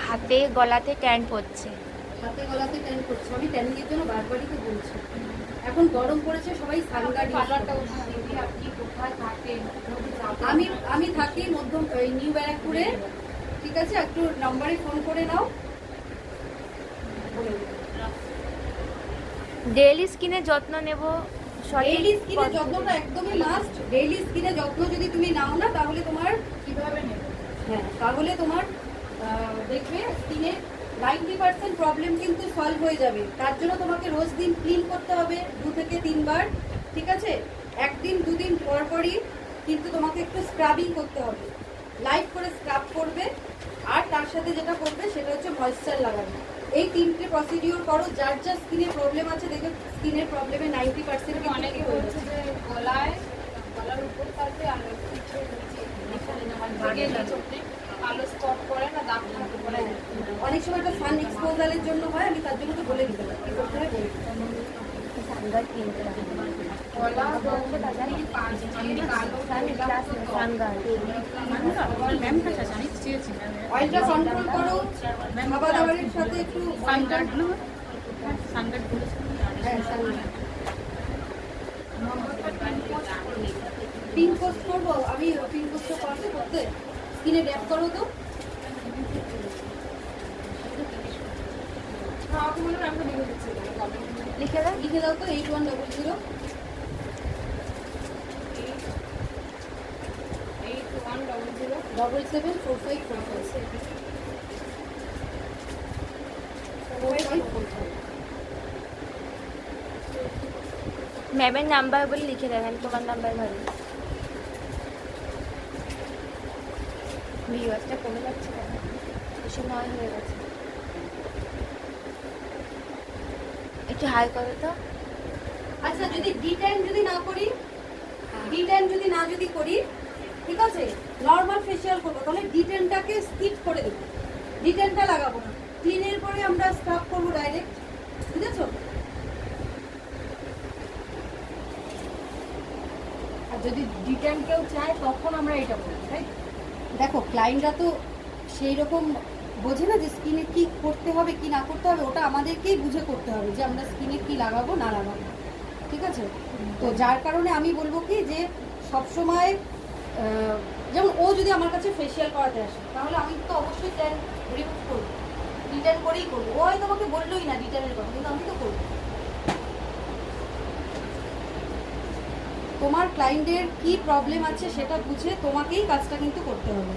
হাতে গলাতে ট্যান পড়ছে। হাতে গলাতে ট্যান করছে। আমি ট্যানিং এর জন্য বারবারই তো বলছি। এখন গরম পড়েছে, সবাই সানগার্ড ইউজ পার্লারটা করো। দিদি আপনি কোথায় থাকেন? আমি থাকি মধ্যম ওই নিউ ব্যারাকপুরে, ঠিক আছে? একটু নম্বরে ফোন করে নাও। ডেইলি স্কিনের যত্ন নেব। ডেইলি স্কিনের যত্নটা একদমই মাস্ট। ডেইলি স্কিনের যত্ন যদি তুমি নাও না, তাহলে তোমার কিভাবে নেব? হ্যাঁ, তাহলে তোমার দেখবে স্কিনের 90% প্রবলেম কিন্তু সলভ হয়ে যাবে। তার জন্য তোমাকে রোজ দিন ক্লিন করতে হবে 2 থেকে 3 বার, ঠিক আছে? একদিন দুদিন পর পরই কিন্তু তোমাকে একটু স্ক্রাবিং করতে হবে, লাইট করে স্ক্রাব করবে। আর তার সাথে যেটা করবে সেটা হচ্ছে ময়েশ্চার লাগাবে। এই 3টে প্রসিডিওর করো। যার যা স্কিনের প্রবলেম আছে, দেখবে স্কিনের প্রবলেমে 90% কিন্তু অনেকে ঠিক হয়ে বলছে যাচ্ছে। যে গলার উপর থাকবে আর পিঠের নিচে চোখে কালো স্পট পড়ে না, দাগ থাকে পড়ে। অনেক সময় একটা সান এক্সপোজারের জন্য হয়, আমি তার জন্য তো বলে দিতে পারি কি করতে হয় বলে দিতে পারি। সানগার্ড কিনতে হবে। গলা কালো ম্যাম কাছে আছে, আমি চেয়েছি অয়েলটা কন্ট্রোল করো, খাবার দাবারের সাথে একটু সানগার্ড সানগার্ড বলেছি। হ্যাঁ, sunlight। পিন পোস্ট করবো আমি, পিন পোস্টটা পারবে করতে? স্কিনে ড্যাপ করো তো। খাওয়াকে বলে আমি লিখে দিচ্ছি লিখে দাও। লিখে দাও তো 8100 774545 ম্যামের নাম্বার বলে লিখে দেন, আমি তোমার নাম্বার ভাবি। ভিউয়ার্সটা কমে যাচ্ছে কেন? 9 হয়ে গেছে। একটু হাই করো তো। আচ্ছা যদি D10 যদি না করি, D10 যদি না করি, ঠিক আছে, নর্মাল ফেসিয়াল করবো, তাহলে D10টাকে স্কিপ করে দেবো, D10টা লাগাবো না, ক্লিনের পরে আমরা স্ক্রাব করবো ডাইরেক্ট, বুঝেছো? আর যদি ডিটেন কেউ চায় তখন আমরা এটা বলি, তাই তো? দেখো ক্লায়েন্টরা তো সেই রকম বোঝে না যে স্কিনে কি করতে হবে কি না করতে হবে, ওটা আমাদেরকেই বুঝে করতে হবে যে আমরা স্কিনে কি লাগাবো না লাগাবো, ঠিক আছে? তো যার কারণে আমি বলবো কি যে সবসময় যেমন ও যদি আমার কাছে ফেসিয়াল করাতে আসে তাহলে আমি তো অবশ্যই ট্যান রিমুভ করবো, ডিটেন করেই করবো। ও হয়তো আমাকে বললোই না ডিটেনের কথা, কিন্তু আমি তো করবো। তোমার ক্লায়েন্টের কি প্রবলেম আছে সেটা বুঝে তোমাকেই কাজটা কিন্তু করতে হবে।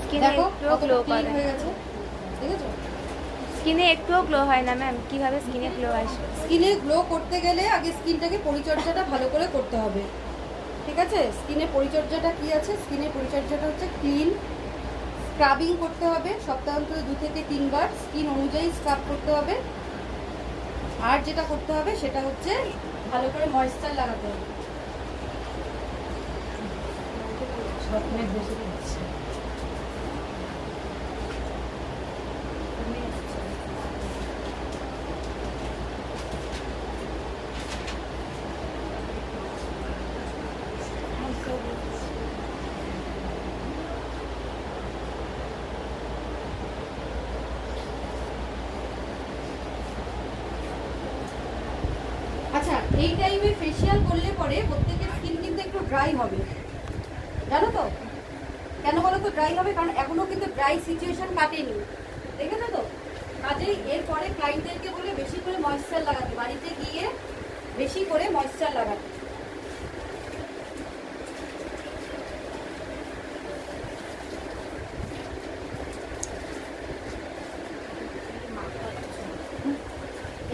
স্কিনে দেখো একটুও গ্লো কতটা ক্লিন করে। হয়ে গেছে, দেখেছো? স্কিনে একটুও গ্লো হয় না ম্যাম, কিভাবে স্কিনে গ্লো আসে? স্কিনে গ্লো করতে গেলে আগে স্কিনটাকে পরিচর্যাটা ভালো করে করতে হবে, ঠিক আছে? স্কিনের পরিচর্যাটা কি আছে? স্কিনের পরিচর্যাটা হচ্ছে ক্লিন, স্ক্রাবিং করতে হবে সপ্তাহে অন্তত 2 থেকে 3 বার, স্কিন অনুযায়ী স্ক্রাব করতে হবে। আর যেটা করতে হবে সেটা হচ্ছে ভালো করে ময়েশ্চার লাগাতে হবে। স্বপ্নের বেশি দিচ্ছে। আচ্ছা এই টাইমে ফেসিয়াল করলে পরে প্রত্যেকের স্কিন কিন্তু একটু ড্রাই হবে, জানো তো? কেন বলো তো ড্রাই হবে? কারণ এখনো কিন্তু ড্রাই সিচুয়েশন কাটেনি, দেখেছো তো? কাজেই এরপরে ক্লায়েন্টদেরকে বলে বেশি করে ময়েশ্চার লাগাতে, বাড়িতে গিয়ে বেশি করে ময়েশ্চার লাগাতে।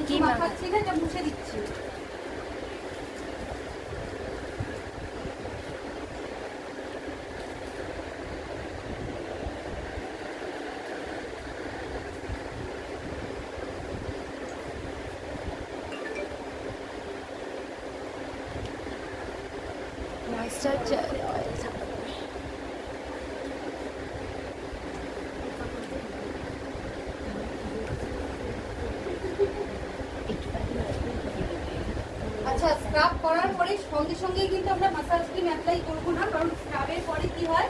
কি মাখাচ্ছি না, এটা মুছে দিচ্ছি। ময়েশ্চার আচ্ছা স্ক্রাব করার পরে সঙ্গে সঙ্গেই কিন্তু আমরা মাসাজ ক্রিম অ্যাপ্লাই করবো না, কারণ স্ক্রাবের পরে কি হয়,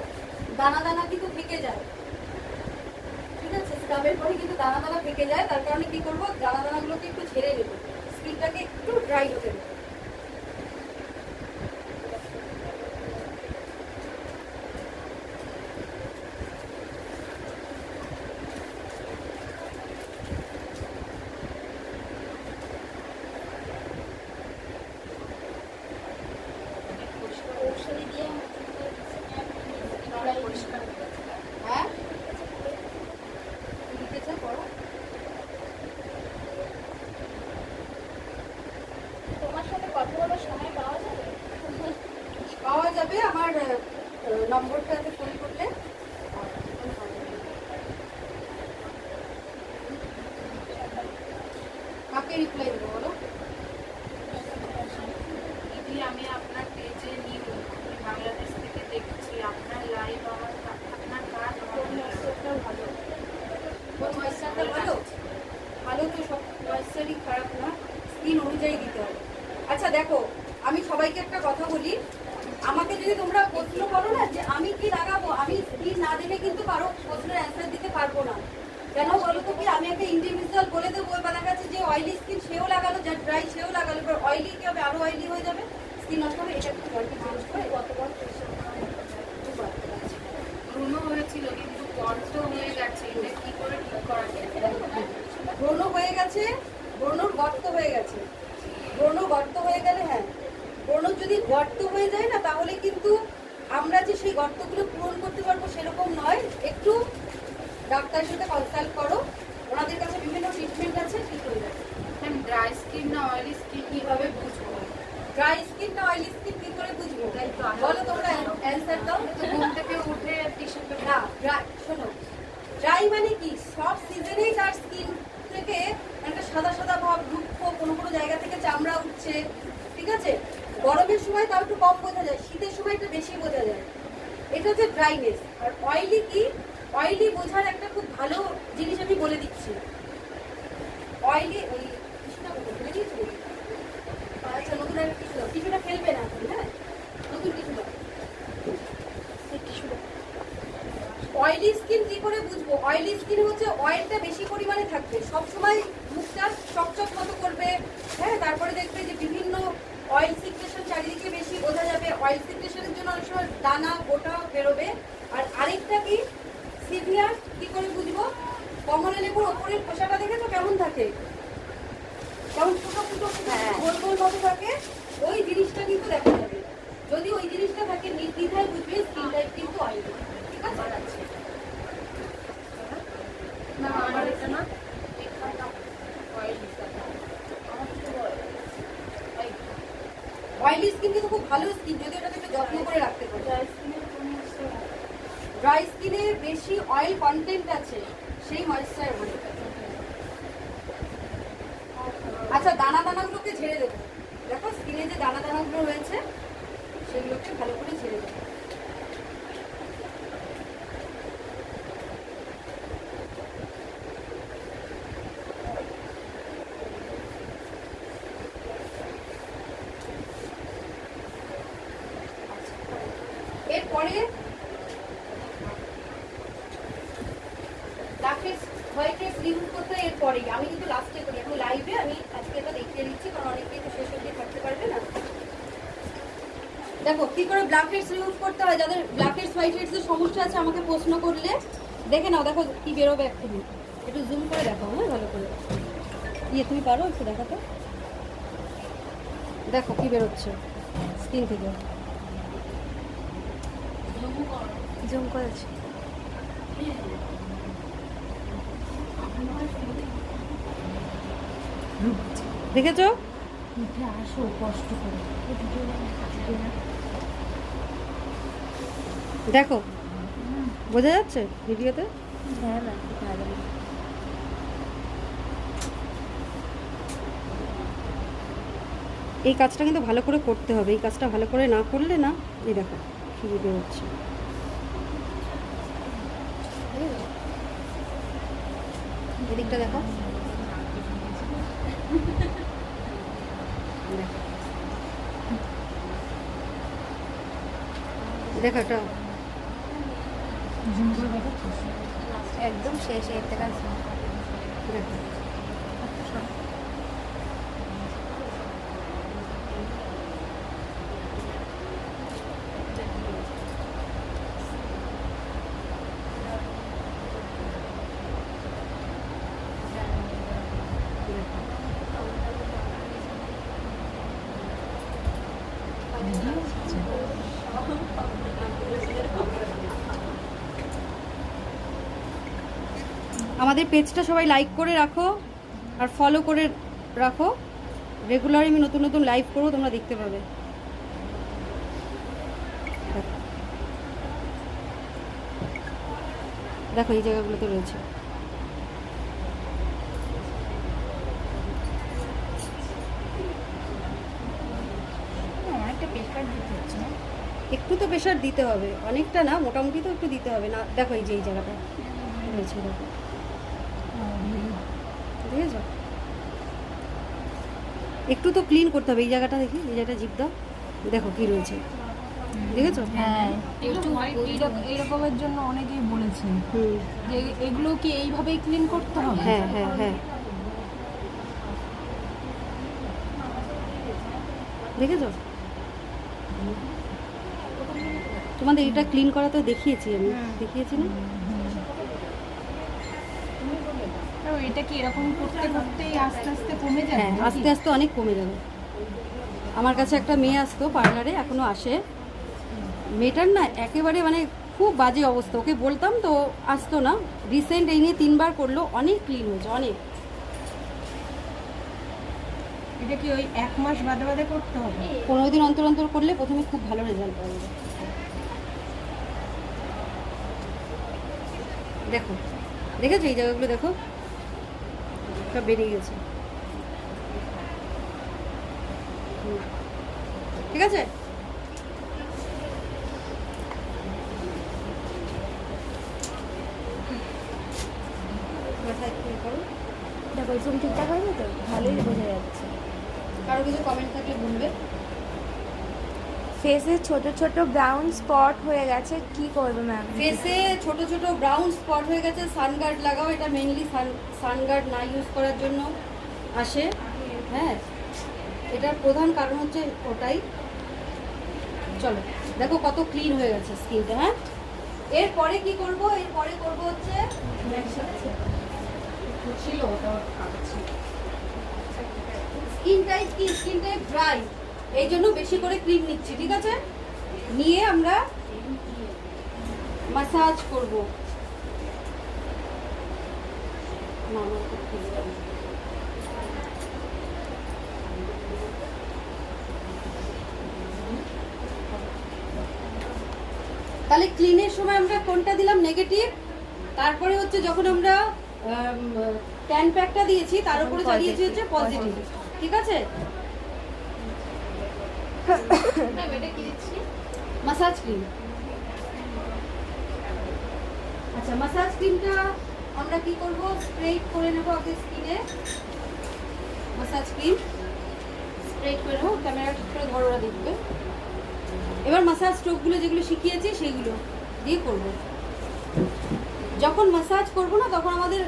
দানা দানা কিন্তু থেকে যায়, ঠিক আছে? স্ক্রাবের পরে কিন্তু দানা দানা থেকে যায়, তার কারণে কি করবো, দানা দানাগুলোকে একটু ঝেড়ে দেবো, স্কিনটাকে একটু ড্রাই হতে দেবো। হ্যাঁ লিখেছে পড়ো। তোমার সাথে কথা বলার সময় পাওয়া যাবে? পাওয়া যাবে আমার নম্বরটাতে ফোন করলে। কাকে রিপ্লাই দেবো বলো? দিদি আমি আপনার পেজে নিউ, আমি বাংলাদেশ থেকে দেখছি আপনার লাইভ, আপনার কাজ আমার ভালো। কোন ময়েশ্চারটা ভালো? ভালো তো সব ময়েশ্চারই খারাপ না, স্কিন অনুযায়ী দিতে হবে। আচ্ছা দেখো আমি সবাইকে একটা কথা বলি, আমাকে যদি তোমরা প্রশ্ন করো না যে আমি কি লাগাবো, আমি স্কিন না দেখে কিন্তু কারো প্রশ্নের অ্যান্সার দিতে পারবো না। কেন বলো তো? কি আমি একটা ইন্ডিভিজুয়াল বলে দেবো ওই বানার কাছে যে অয়েলি স্কিন সেও লাগালো, যার ড্রাই সেও লাগালো, এবার অয়েলি কি হবে, আরো অয়েলি হয়ে যাবে, স্কিন নষ্ট হবে। এটা একটু জলটা চেঞ্জ করে কতবার ফেসিয়াল করা গর্ত হয়ে গেছে, এটা কি করে ঠিক করা যায়? ব্রণ হয়ে গেছে, ব্রণর গর্ত হয়ে গেছে। ব্রণ গর্ত হয়ে গেলে, হ্যাঁ, ব্রণ যদি গর্ত হয়ে যায় না, তাহলে কিন্তু আমরা যে সেই গর্তগুলো পূরণ করতে পারবো সেরকম নয়। একটু ডাক্তারের সাথে কনসাল্ট করো, ওনাদের কাছে বিভিন্ন ট্রিটমেন্ট আছে, ঠিক হয়ে যাবে। ড্রাই স্কিন না অয়েলি স্কিন কিভাবে বুঝবো? ড্রাই স্কিন না অয়েলি স্কিন কি করে বুঝবো? বলো তোমরা, অ্যান্সার দাও। তো ঘুম থেকে উঠে টিস্যু না, শোনো, ড্রাই মানে কি, সব সিজনেই তার স্কিন থেকে একটা সাদা সাদা ভাব, দুঃখ, কোনো কোনো জায়গা থেকে চামড়া উঠছে, ঠিক আছে? গরমের সময় তাও একটু কম বোঝা যায়, শীতের সময় একটু বেশি বোঝা যায়। এটা হচ্ছে ড্রাইনেস। আর অয়েলি কি, অয়েলি বোঝার একটা খুব ভালো জিনিস আমি বলে দিচ্ছি। অয়েলি, ওই টিস্যুটা ফেলে দিয়েছি। আচ্ছা, নতুন একটা টিস্যু দাও, টিস্যুটা ফেলবে না এখন, হ্যাঁ, নতুন টিস্যু দাও। অয়েলি স্কিন কি করে বুঝবো? অয়েলি স্কিন হচ্ছে অয়েলটা বেশি পরিমাণে থাকবে, সবসময় মুখটা চকচক মতো করবে, হ্যাঁ, তারপরে দেখবে যে বিভিন্ন অয়েল সিক্রেশন চারিদিকে বেশি বোঝা যাবে। অয়েল সিক্রেশনের জন্য অনেক সময় দানা গোটা বেরোবে। আর আরেকটা কি, সিভিয়ার কি করে বুঝবো? কমলা লেবুর ওপরের খোসাটা দেখেছো কেমন থাকে, কেমন ফুটো ফুটো ফুটো গোল গোল মতো থাকে, ওই জিনিসটা কিন্তু দেখা যাবে। যদি ওই জিনিসটা থাকে, নির্দ্বিধায় বুঝবে স্কিন টাইপ কিন্তু অয়েলি, ঠিক আছে? না আমার এটা না, অয়েলি অয়েলি স্কিন কিন্তু খুব ভালো স্কিন, যদি ওটাকে একটু যত্ন করে রাখতে পারো। ড্রাই স্কিনে বেশি অয়েল কন্টেন্ট আছে, সেই ময়েশ্চার বলে। আচ্ছা, দানা দানাগুলোকে ঝেড়ে দেবো। দেখো স্কিনে যে দানা দানাগুলো রয়েছে সেগুলোকে ভালো করে ঝেড়ে দেবো। এরপরে হোয়াইট রিমুভ করতে হয় এরপরেই। আমি কিন্তু লাস্টে করি, এখন লাইভে আমি আজকে এটা দেখিয়ে দিচ্ছি, কারণ অনেকেই তো শেষ অবধি থাকতে পারবে না। দেখো কি করে ব্ল্যাক হেডস রিমুভ করতে হয়। যাদের ব্ল্যাক হেডস হোয়াইট হেডস এর সমস্যা আছে আমাকে প্রশ্ন করলে দেখে নাও, দেখো কি বেরোবে এক্ষুনি। একটু জুম করে দেখাও, হ্যাঁ, ভালো করে। তুমি পারো একটু দেখাতে? দেখো কি বেরোচ্ছে স্কিন থেকে। জুম করেছি। দেখেছো? আসো কষ্ট করে দেখো বোঝা যাচ্ছে ভিডিওতে? হ্যাঁ ম্যাম, ভালো। এই কাজটা কিন্তু ভালো করে করতে হবে, এই কাজটা ভালো করে না করলে না, এই দেখো কি বেরোচ্ছে। এদিকটা দেখো, দেখো এটা একদম শেষ, এর থেকে আর শেষ। দেখো। আমাদের পেজটা সবাই লাইক করে রাখো আর ফলো করে রাখো। রেগুলার আমি নতুন নতুন লাইভ করবো, তোমরা দেখতে পাবে। দেখো এই জায়গাগুলোতে রয়েছে। অনেকটা প্রেশার দিতে হচ্ছে না? একটু তো প্রেশার দিতে হবে, অনেকটা না, মোটামুটি তো একটু দিতে হবে না। দেখো এই যে এই জায়গাটা রয়েছে, দেখো দেখেছো? একটু তো ক্লিন করতে হবে এই জায়গাটা। দেখি এই জায়গাটা জিভ দাও, দেখো কি রয়েছে, দেখেছো? হ্যাঁ, একটু এইরকমের জন্য অনেকেই বলেছে যে এগুলো কি এইভাবেই ক্লিন করতে হবে? হ্যাঁ হ্যাঁ হ্যাঁ, দেখেছো? তোমাদের এটা ক্লিন করা তো দেখিয়েছি আমি, দেখিয়েছি না? তো এটা কি এরকম করতে করতেই আস্তে আস্তে কমে যাবে হ্যাঁ, নাকি? আস্তে আস্তে অনেক কমে যাবে। আমার কাছে একটা মেয়ে আসতো পার্লারে, এখনো আসে। মেয়েটার না একেবারে মানে খুব বাজে অবস্থা, ওকে বলতাম তো আসতো না। রিসেন্ট এই নিয়ে 3 বার করলো, অনেক ক্লিন হয়েছে, অনেক। এটা কি ওই 1 মাস বাদে বাদে করতে হবে? 15 দিন অন্তর অন্তর করলে প্রথমে খুব ভালো রেজাল্ট পাবে। দেখো, দেখেছো এই জায়গাগুলো দেখো, সব বেরিয়ে গেছে। ঠিক আছে, মাথায় একটু করো। দেখো জুম ঠিকঠাক হয়নি তো, ভালোই বোঝা যাচ্ছে। কারো কিছু কমেন্ট থাকলে বলবে। ফেসে ছোট ছোট ব্রাউন স্পট হয়ে গেছে, কি করবে ম্যাম? ফেসে ছোট ছোট ব্রাউন স্পট হয়ে গেছে, সানগার্ড লাগাও। এটা মেইনলি সানগার্ড না ইউজ করার জন্য আসে। হ্যাঁ, এটার প্রধান কারণ হচ্ছে ওটাই। চলো দেখো কত ক্লিন হয়ে গেছে স্কিনটা। হ্যাঁ, এরপরে কি করব? এরপরে করব হচ্ছে স্কিন টাইপ ড্রাই, এই জন্য বেশি করে ক্রিম নিচ্ছি। ঠিক আছে, নিয়ে আমরা মাসাজ করব। তাহলে ক্লিনের সময় আমরা কোনটা দিলাম? নেগেটিভ। তারপরে হচ্ছে যখন আমরা ট্যান প্যাকটা দিয়েছি তার উপরে চালিয়েছি হচ্ছে পজিটিভ। ঠিক আছে, এটা কি দিচ্ছি? Massage cream. আচ্ছা, মাসাজ ক্রিমটা আমরা কি করব? স্প্রেড করে নেব আগে স্কিনে। মাসাজ ক্রিম স্প্রেড করে নেব। ক্যামেরা ঠিক করে ধরো, ওরা দেখবে। এবার মাসাজ স্ট্রোকগুলো যেগুলো শিখিয়েছি সেগুলো দিয়ে করব। যখন মাসাজ করব না তখন আমাদের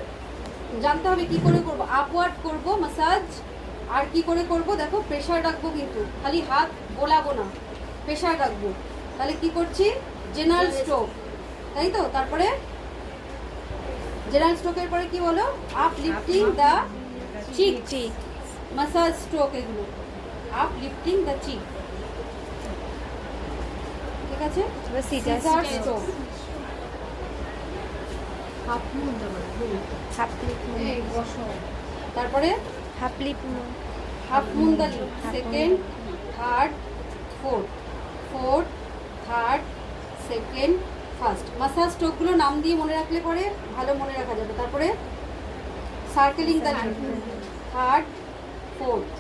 জানতে হবে কি করে করব। আপওয়ার্ড করব মাসাজ। আর কি করে করব? দেখো, প্রেসার রাখবো, কিন্তু খালি হাত বোলাবো না, প্রেসার রাখবো। তাহলে কি করছি? জেনারেল স্ট্রোক, তাই তো? তারপরে জেনারেল স্ট্রোকের পরে কি বলো? Uplifting the cheek. Cheek massage stroke, এগুলো আপলিফটিং দ্য চিক। ঠিক আছে, scissor scissor stroke. Half lip তারপরে হাফ লিপ হাফ মুন্দালি, second, third, fourth, fourth, third, second, first. Massage স্ট্রোকগুলো নাম দিয়ে মনে রাখলে পরে ভালো মনে রাখা যাবে। তারপরে circling the lip, third, fourth,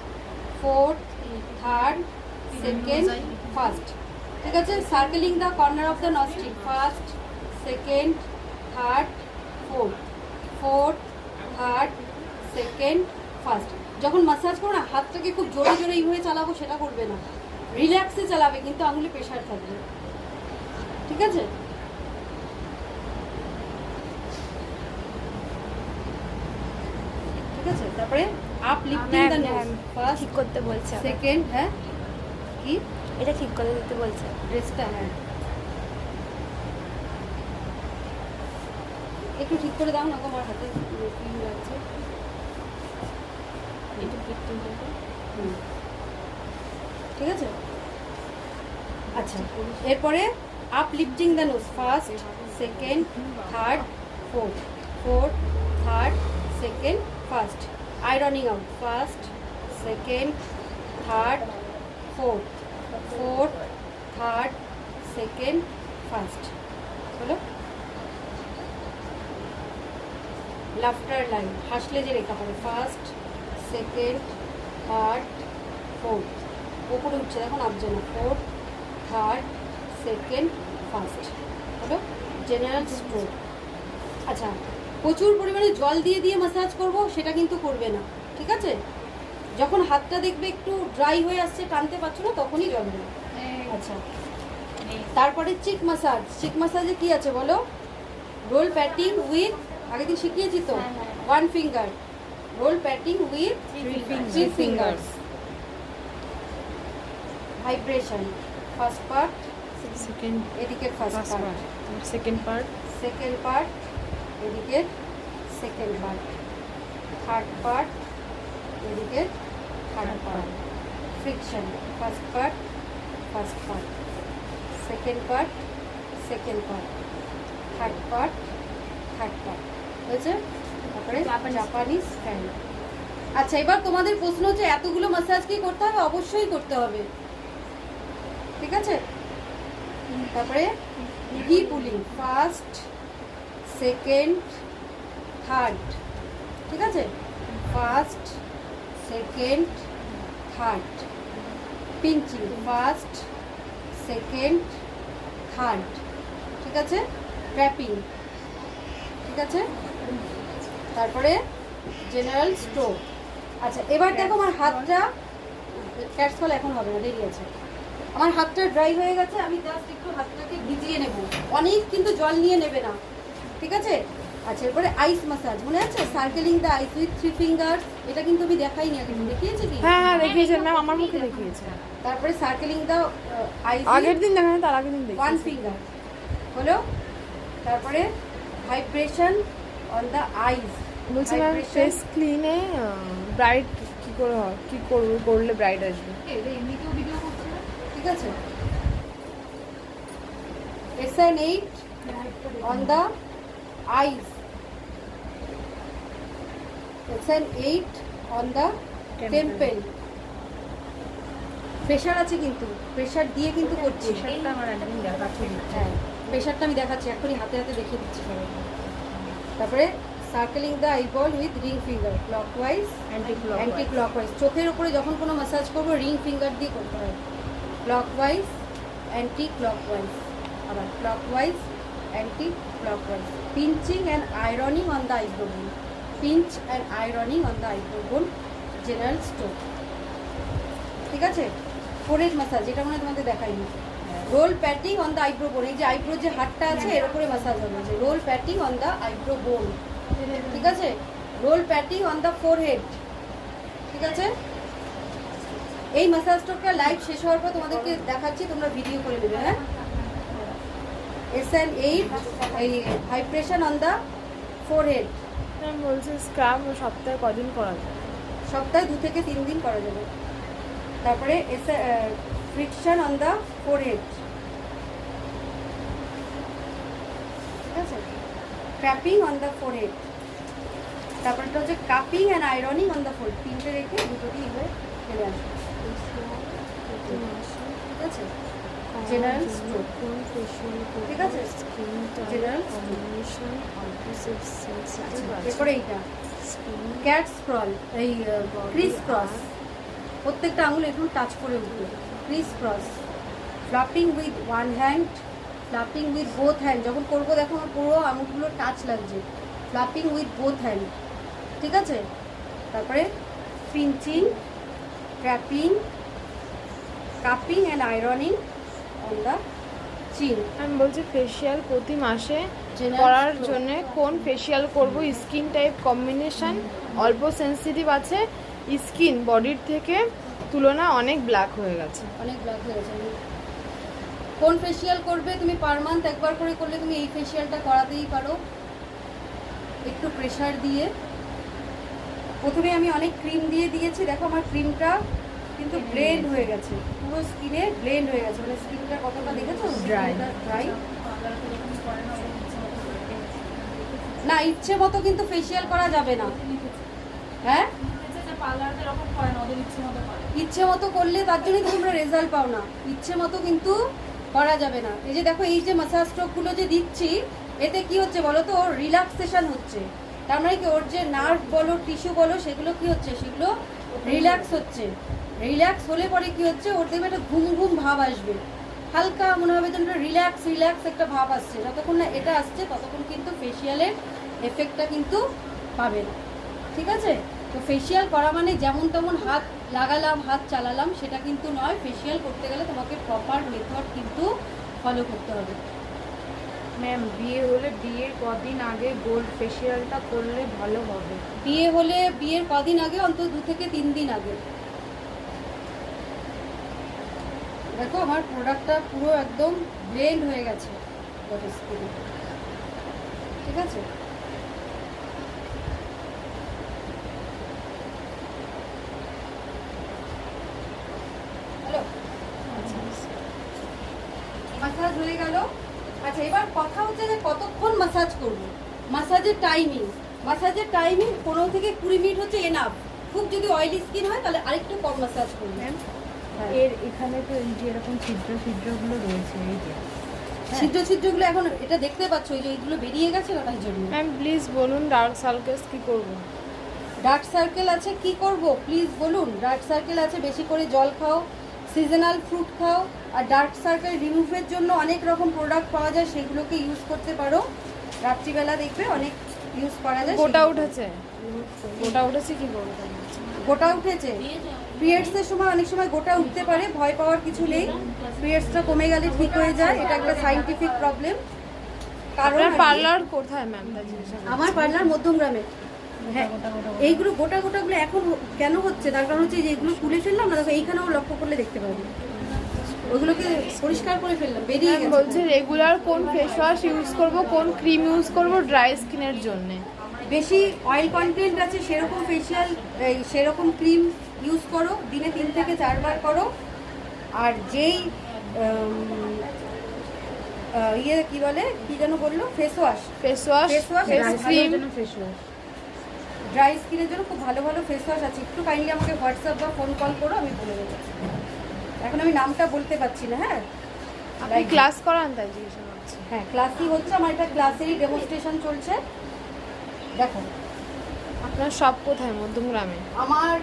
fourth, third, second, first. ঠিক আছে, circling the corner of the nostril, first, second, third, fourth, fourth, third, second, first. যখন মাসাজ করো না, হাতটাকে খুব জোরে জোরে এইভাবে চালাবো সেটা করবে না, রিল্যাক্সে চালাবে, কিন্তু আঙুলে প্রেশার থাকবে। ঠিক আছে, ঠিক আছে। তারপরে up lifting the nose, first, ঠিক করতে বলছে আবার। সেকেন্ড। হ্যাঁ, কি এটা ঠিক করে দিতে বলছে। ড্রেসটা? হ্যাঁ, একটু ঠিক করে দাও না, আমার হাতে ক্রিম লাগছে। ঠিক আছে, আচ্ছা। এরপরে up lifting the nose, first, second, third, fourth, fourth, third, second, first. Ironing out, first, second, third, fourth, fourth, third, second, first. হলো লাফটার লাইন, হাসলে যে রেখা হবে, ফার্স্ট, সেকেন্ড, থার্ড, ফোর্থ। ওপরে উঠছে দেখো, নামছে না, ফোর্থ, থার্ড, সেকেন্ড, ফার্স্ট। হলো জেনারেল স্ট্রোক। আচ্ছা, প্রচুর পরিমাণে জল দিয়ে দিয়ে ম্যাসাজ করব সেটা কিন্তু করবে না। ঠিক আছে, যখন হাতটা দেখবে একটু ড্রাই হয়ে আসছে, টানতে পারছো না, তখনই জল দেবে। আচ্ছা, তারপরে চিক ম্যাসাজ। চিক ম্যাসাজে কি আছে বলো? রোল প্যাটিং উইথ, আগের দিন শিখিয়েছি তো, 1 finger. Roll patting with 3 fingers. Vibration, first part, second এদিকে first part, second part, second part, এদিকে সেকেন্ড পার্ট। থার্ড পার্ট, এদিকে third part, friction, first part, second part, third part, হয়েছে? তারপরে Japanese fan. আচ্ছা, এবার তোমাদের প্রশ্ন হচ্ছে এতগুলো ম্যাসাজ কি করতে হবে? অবশ্যই করতে হবে, ঠিক আছে? তারপরে V pulling, first, second, third, ঠিক আছে? First, second, third. Pinching, first, second, third, ঠিক আছে? ট্র্যাপিং, ঠিক আছে? তারপরে জেনারেল স্ট্রোক। আচ্ছা, এবার দেখো আমার হাতটা, ক্যাটস কল এখন হবে না, দেরি আছে। আমার হাতটা ড্রাই হয়ে গেছে, আমি জাস্ট একটু হাতটাকে ভিজিয়ে নেব, অনেক কিন্তু জল নিয়ে নেবে না, ঠিক আছে? আচ্ছা, এরপরে আইস ম্যাসাজ, মনে আছে? Circling the eyes with 3 fingers, এটা কিন্তু আমি দেখাইনি আগে, দেখিয়েছি কি? হ্যাঁ দেখিয়েছেন ম্যাম, আমার মুখে দেখিয়েছে। তারপরে সার্কেলিং দ্য আইস আগের দিন দেখানো, তার আগের দিন দেখি। 1 ফিঙ্গার হলো। তারপরে ভাইব্রেশন অন দ্য আইস। বলছি ম্যাম, ফেস ক্লিনে ব্রাইট কি করে হয়, কি করলে ব্রাইট আসবে? এমনিতেও ভিডিও করছে না। ঠিক আছে? SN8 on the eyes, SN8 on the temple। Pressure আছে কিন্তু, প্রেশার দিয়ে কিন্তু করছি। সেটা আমার একদিন দেখাচ্ছি। হ্যাঁ, প্রেশারটা আমি দেখাচ্ছি এখনই, হাতে হাতে দেখিয়ে দিচ্ছি সবাইকে। তারপরে circling the eyeball with ring finger, clockwise, anti clockwise. চোখের উপরে যখন কোনো ম্যাসাজ করবো রিং ফিঙ্গার দিয়ে করতে হয়। ক্লকওয়াইজ, অ্যান্টি ক্লকওয়াইজ, আবার clockwise, anti clockwise. Pinching and ironing on the eyebrow bone, pinch and ironing on the eyebrow bone, general stroke, ঠিক আছে? ফোরহেড ম্যাসাজ, এটা মনে হয় তোমাদের দেখাইনি। Roll patting on the eyebrow bone, এই যে আইব্রো যে হাতটা আছে এর উপরে ম্যাসাজ হবে, যে role patting on the eyebrow বোন, ঠিক আছে? Role patting on the forehead, ঠিক আছে? এই ম্যাসাজটা লাইভ শেষ হওয়ার পর তোমাদেরকে দেখাচ্ছি, তোমরা ভিডিও করে নেবে। হ্যাঁ, SN8 এই vibration on the forehead. Ma'am বলছি স্ক্রাব সপ্তাহে কদিন করা যায়? সপ্তাহে 2 থেকে 3 দিন করা যাবে। তারপরে ফ্রিকশন অন দ্য ফোরহেড, ঠিক আছে? Tapping on the forehead. তারপরটা হচ্ছে cupping and ironing on the forehead. 3টে রেখে 2টো দিয়ে এবার ফেলে আসবে, ঠিক আছে? জেনারেল স্ট্রোক, ঠিক আছে? জেনারেল এরপরে এইটা ক্যাট স্ক্রল, এই ক্রিস ক্রস, প্রত্যেকটা আঙুল একটু টাচ করে উঠবে। Criss cross, flapping with 1 hand, flapping with both hand. যখন করবো দেখো আমার পুরো আঙুলগুলো টাচ লাগছে। ফ্লাপিং উইথ বোথ হ্যান্ড, ঠিক আছে? তারপরে pinching, trapping, cupping and ironing on the চিন। আমি বলছি ফেসিয়াল প্রতি মাসে General করার stroke। জন্য কোন ফেসিয়াল করব? স্কিন টাইপ কম্বিনেশন অল্প সেনসিটিভ আছে, স্কিন বডির থেকে তুলনা অনেক ব্ল্যাক হয়ে গেছে। অনেক ব্ল্যাক হয়ে গেছে। কোন ফেসিয়াল করবে তুমি? পার মান্থ একবার করে করলে তুমি এই ফেসিয়ালটা করাতেই পারো, একটু প্রেশার দিয়ে। প্রথমে আমি অনেক ক্রিম দিয়ে দিয়েছি, দেখো আমার ক্রিমটা কিন্তু ব্লেন্ড হয়ে গেছে, পুরো স্কিনে ব্লেন্ড হয়ে গেছে। মানে স্কিনটা কতটা দেখেছো? Dry। ড্রাই না, ইচ্ছে মতো কিন্তু ফেসিয়াল করা যাবে না। হ্যাঁ, ইচ্ছে মতো করলে তার জন্যই তো তোমরা রেজাল্ট পাও না। ইচ্ছে মতো কিন্তু করা যাবে না। এই যে দেখো, এই যে মাসাজ স্ট্রোকগুলো যে দিচ্ছি, এতে কি হচ্ছে বলো তো? ওর রিল্যাক্সেশন হচ্ছে। তার মানে কি, ওর যে নার্ভ বলো, টিস্যু বলো, সেগুলো কি হচ্ছে? সেগুলো রিল্যাক্স হচ্ছে। রিল্যাক্স হলে পরে কি হচ্ছে? ওর দেখবে একটা ঘুম ঘুম ভাব আসবে, হালকা মনে হবে যেন রিল্যাক্স রিল্যাক্স একটা ভাব আসছে। যতক্ষণ না এটা আসছে ততক্ষণ কিন্তু ফেসিয়ালের এফেক্টটা কিন্তু পাবে না, ঠিক আছে? তো ফেসিয়াল করা মানে যেমন তেমন হাত লাগালাম, হাত চালালাম, সেটা কিন্তু নয়। ফেসিয়াল করতে গেলে তোমাকে প্রপার মেথড কিন্তু ফলো করতে হবে। ম্যাম, বিয়ে হলে বিয়ের কদিন আগে গোল্ড ফেসিয়ালটা করলে ভালো হবে? বিয়ে হলে বিয়ের কদিন আগে, অন্তত 2 থেকে 3 দিন আগে। দেখো আমার প্রোডাক্টটা পুরো একদম ব্লেন্ড হয়ে গেছে স্কিনে, ঠিক আছে? মাসাজ হয়ে গেল। আচ্ছা, এবার কথা হচ্ছে যে কতক্ষণ মাসাজ করব। মাসাজের টাইমিং 15 থেকে 20 মিনিট হচ্ছে এনাফ। খুব যদি অয়েলি স্কিন হয় তাহলে আরেকটু কম মাসাজ করবেন। এর এখানে তো এই যে এরকম ছিদ্রগুলো রয়েছে, এই যে ছিদ্রগুলো এখন এটা দেখতে পাচ্ছ, এই যে এইগুলো বেরিয়ে গেছে না, তাই জন্য। ম্যাম প্লিজ বলুন ডার্ক সার্কেলস কি করব? ডার্ক সার্কেল আছে, কি করব প্লিজ বলুন। ডার্ক সার্কেল আছে, বেশি করে জল খাও, সিজনাল ফ্রুট খাও। আর ডার্ক সার্কেল রিমুভের জন্য অনেক রকম প্রোডাক্ট পাওয়া যায়, সেগুলোকে ইউজ করতে পারো। রাত্রিবেলা দেখবে অনেক ইউজ করা যায়। গোটা উঠেছে কি করব? গোটা উঠেছে, পিরিয়ডসের সময় অনেক সময় গোটা উঠতে পারে, ভয় পাওয়ার কিছু নেই। পিরিয়ডসটা কমে গেলে ঠিক হয়ে যায়, এটা একটা সাইন্টিফিক প্রবলেম। কারণ আপনার পার্লার কোথায় ম্যাম? তা জিজ্ঞাসা করছি। আমার পার্লার মধ্যমগ্রামে। হ্যাঁ, এইগুলো গোটাগুলো এখন কেন হচ্ছে, তার কারণ হচ্ছে যে এগুলো তুলে ফেললাম না, দেখো এইখানেও লক্ষ্য করলে দেখতে পাবো, ওইগুলোকে পরিষ্কার করে ফেললাম, বেরিয়ে ম্যাম গেছে। বলছে রেগুলার কোন ফেস ওয়াশ ইউজ করব, কোন ক্রিম ইউজ করব ড্রাই স্কিনের জন্য? বেশি অয়েল কন্টেন্ট আছে সেরকম ফেশিয়াল, সেরকম ক্রিম ইউজ করো, দিনে 3 থেকে 4 বার করো। আর যেই কি বলে, কি যেন বললো, face wash, face wash cream dry স্কিনের জন্য খুব ভালো ভালো ফেস ওয়াশ আছে। একটু কাইন্ডলি আমাকে হোয়াটসঅ্যাপ বা ফোন কল করো, আমি বলে দেবো। এখন আমি নামটা বলতে পারছি না। হ্যাঁ, আপনি ক্লাস করান তাই জিজ্ঞাসা করছি। হ্যাঁ ক্লাসই হচ্ছে আমার, এটা ক্লাসেরই ডেমনস্ট্রেশন চলছে। দেখো আপনার শপ কোথায়? মধ্যমগ্রামে। আমার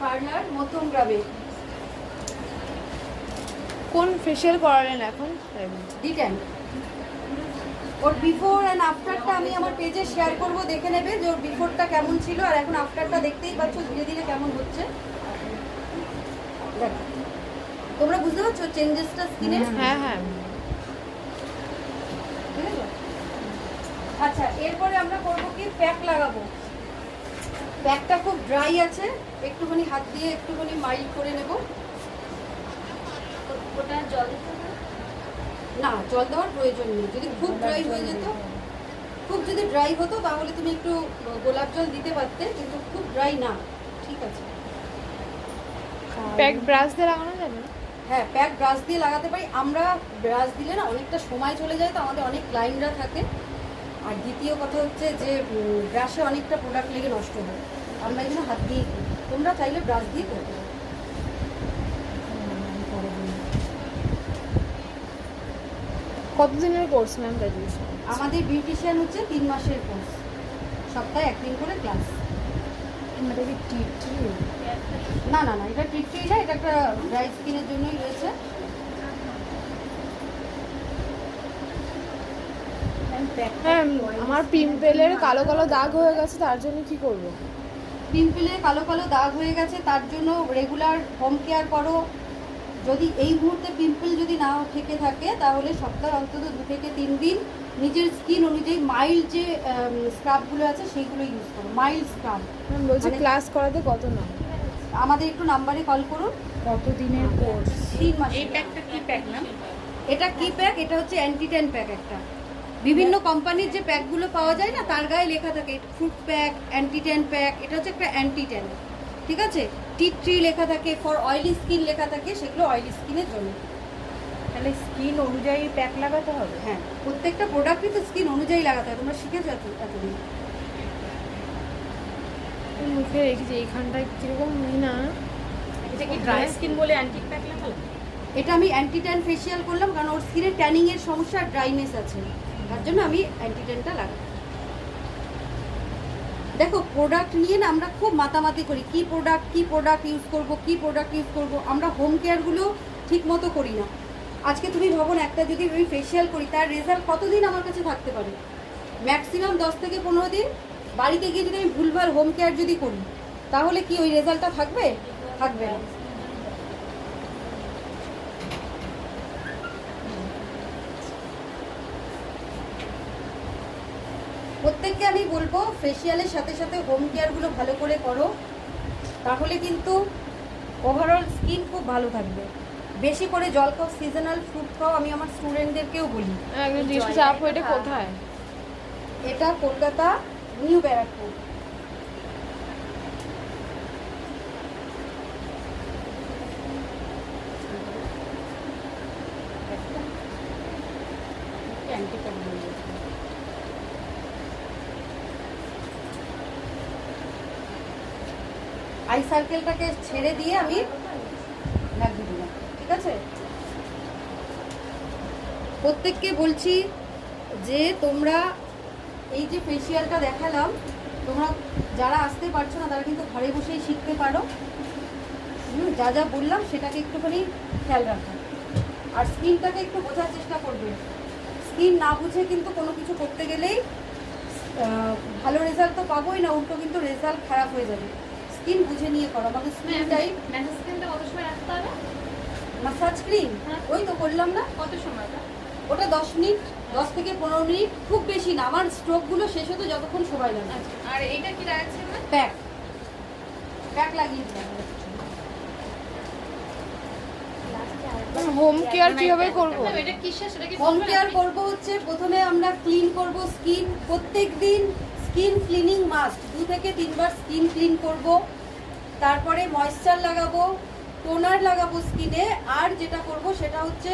পার্লার মধ্যমগ্রামে। কোন ফেশিয়াল করালেন এখন? তাই বলছি। ডিটেন ওর বিফোর অ্যান্ড আফটারটা আমি আমার পেজে শেয়ার করব, দেখে নেবে যে ওর বিফোরটা কেমন ছিল আর এখন আফটারটা দেখতেই পাচ্ছ ধীরে ধীরে কেমন হচ্ছে। দেখো, তোমরা বুঝতে পারছো চেঞ্জেসটা স্কিনে? হ্যাঁ হ্যাঁ। ঠিক আছে। আচ্ছা, এরপরে আমরা করব কি, প্যাক লাগাবো। প্যাকটা খুব ড্রাই আছে, একটুখানি হাত দিয়ে একটুখানি মাইল্ড করে নেব। ওটা জল না, জল দেওয়ার প্রয়োজন নেই। যদি খুব ড্রাই হয়ে যেত, খুব যদি ড্রাই হতো তাহলে তুমি একটু গোলাপ জল দিতে পারতে, কিন্তু খুব ড্রাই না। ঠিক আছে। প্যাক ব্রাশ দিয়ে লাগানো যাবে? হ্যাঁ, প্যাক ব্রাশ দিয়ে লাগাতে পারি আমরা। ব্রাশ দিলে না অনেকটা সময় চলে যায়, তো আমাদের অনেক ক্লায়েন্টরা থাকে। আর দ্বিতীয় কথা হচ্ছে যে ব্রাশে অনেকটা প্রোডাক্ট লেগে নষ্ট হয়, আমরা এই জন্য হাত দিয়েই করি। তোমরা চাইলে ব্রাশ দিয়ে করতে পারো। কতদিনের কোর্স ম্যাম তাই জিজ্ঞাসা করছি। আমাদের বিউটিশিয়ান হচ্ছে 3 মাসের কোর্স, সপ্তাহে 1 দিন করে ক্লাস। এটা কি টিট? না না না, এটা ট্রিট্রি না, এটা একটা ড্রাই স্কিনের জন্যই রয়েছে। হ্যাঁ, আমার পিম্পলের কালো কালো দাগ হয়ে গেছে, তার জন্য কি করব? পিম্পলে কালো কালো দাগ হয়ে গেছে, তার জন্য রেগুলার হোম কেয়ার করো। যদি এই মুহূর্তে পিম্পল যদি না থেকে থাকে তাহলে সপ্তাহে অন্তত 2 থেকে 3 দিন নিজের স্কিন অনুযায়ী মাইল্ড যে স্ক্রাবগুলো আছে সেইগুলো ইউজ করো, মাইল্ড স্ক্রাব। ম্যাম বলছি ক্লাস করাতে কত না? আমাদের একটু নাম্বারে কল করুন। কতদিনের কোর্স? 3 মাস। এই প্যাকটা কি প্যাক না? এটা কি প্যাক? এটা হচ্ছে অ্যান্টি-ট্যান প্যাক একটা। বিভিন্ন কোম্পানির যে প্যাকগুলো পাওয়া যায় না, তার গায়ে লেখা থাকে ফ্রুট প্যাক, অ্যান্টি-ট্যান প্যাক। এটা হচ্ছে একটা অ্যান্টি-ট্যান, ঠিক আছে। টি লেখা থাকে, ফর অয়েলি স্কিন লেখা থাকে, সেগুলো অয়েলি স্কিনের জন্য। তাহলে স্কিন অনুযায়ী প্যাক লাগাতে হবে? হ্যাঁ, প্রত্যেকটা প্রোডাক্টই তো স্কিন অনুযায়ী লাগাতে হয়, তোমরা শিখেছো এতদিন। মুখে রেখেছি এইখানটায় কিরকম না। এটা কি ড্রাই স্কিন বলে অ্যান্টি প্যাক লাগালো? এটা আমি অ্যান্টি-ট্যান ফেসিয়াল করলাম, কারণ ওর স্কিনে ট্যানিংয়ের সমস্যা আর ড্রাইনেস আছে, তার জন্য আমি অ্যান্টি-ট্যানটা লাগাই। দেখো, প্রোডাক্ট নিয়ে না আমরা খুব মাতামাতি করি, কি প্রোডাক্ট ইউজ করব। আমরা হোম কেয়ারগুলো ঠিক মতো করি না। আজকে তুমি ভাবো না, একটা যদি আমি ফেসিয়াল করি তার রেজাল্ট কতদিন আমার কাছে থাকতে পারে? ম্যাক্সিমাম 10 থেকে 15 দিন। বাড়িতে গিয়ে যদি আমি ভুলভাল হোম কেয়ার যদি করি তাহলে কি ওই রেজাল্টটা থাকবে? থাকবে না। প্রত্যেককে আমি বলবো ফেসিয়ালের সাথে সাথে হোম কেয়ারগুলো ভালো করে করো, তাহলে কিন্তু ওভারঅল স্কিন খুব ভালো থাকবে। বেশি করে জল খাও, সিজনাল ফ্রুট খাও। আমি আমার স্টুডেন্টদেরকেও বলি। একদম জিজ্ঞাসা আপু এটা কোথায়? এটা Kolkata new Barrackpore. Anti fat হয়ে যাবে। আই সার্কেলটাকে ছেড়ে দিয়ে আমি লাগিয়ে দিলাম, ঠিক আছে? প্রত্যেককে বলছি যে তোমরা এই যে ফেসিয়ালটা দেখালাম, তোমরা যারা আসতে পারছো না তারা কিন্তু ঘরে বসেই শিখতে পারো। যা যা বললাম সেটাকে একটুখানি খেয়াল রাখো, আর স্কিনটাকে একটু বোঝার চেষ্টা করবে। স্কিন না বুঝে কিন্তু কোনো কিছু করতে গেলেই ভালো রেজাল্ট তো পাবোই না, উল্টো কিন্তু রেজাল্ট খারাপ হয়ে যাবে। স্কিন বুঝে নিয়ে করো। আমাদের স্কিন টাইপ ম্যাসেজ স্ক্রিনটা কত সময় রাখতে হবে? মাসাজ ক্রিম ওই তো করলাম না, কত সময়টা? ওটা 10 মিনিট, 10 থেকে 15 মিনিট, খুব বেশি না। আমার স্ট্রোকগুলো শেষ হতে যতক্ষণ সময় লাগে। আচ্ছা, আর এইটা কি লাগাচ্ছেন না? প্যাক প্যাক লাগিয়ে দিলাম। হোম কেয়ার কিভাবে করবো? ম্যাম, এটা কিসের, সেটা কি হোম বলবেন কেয়ার আপনি? করবো হচ্ছে প্রথমে আমরা ক্লিন করব স্কিন। প্রত্যেকদিন স্কিন ক্লিনিং মাস্ট, 2 থেকে 3 বার স্কিন ক্লিন করব। তারপরে ময়েশ্চার লাগাবো, টোনার লাগাবো স্কিনে। আর যেটা করব সেটা হচ্ছে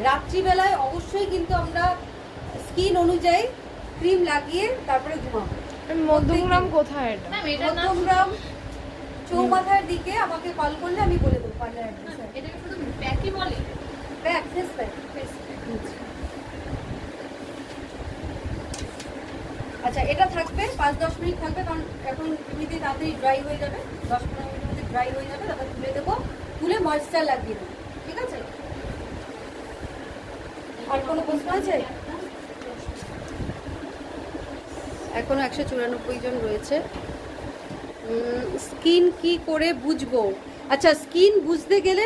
রাত্রিবেলায় অবশ্যই কিন্তু আমরা স্কিন অনুযায়ী ক্রিম লাগিয়ে তারপরে ঘুমাবো। মধ্যমগ্রাম কোথায় এটা? ম্যাম, এটার নাম মধ্যমগ্রাম চৌমাথার দিকে আমাকে কল করলে আমি বলে দেবো পার্লার অ্যাড্রেস। এটাকে শুধু প্যাকই বলে? Pack, face pack. আচ্ছা, এটা থাকবে 5-10 মিনিট থাকবে, কারণ এখন এমনিতে তাড়াতাড়ি ড্রাই হয়ে যাবে। 10-15 মিনিটের মধ্যে ড্রাই হয়ে যাবে, তারপর তুলে দেবো। তুলে ময়েশ্চার লাগিয়ে দেবো, ঠিক আছে? আর কোনো প্রশ্ন আছে? এখনো 194 জন রয়েছে। স্কিন কি করে বুঝবো? আচ্ছা, স্কিন বুঝতে গেলে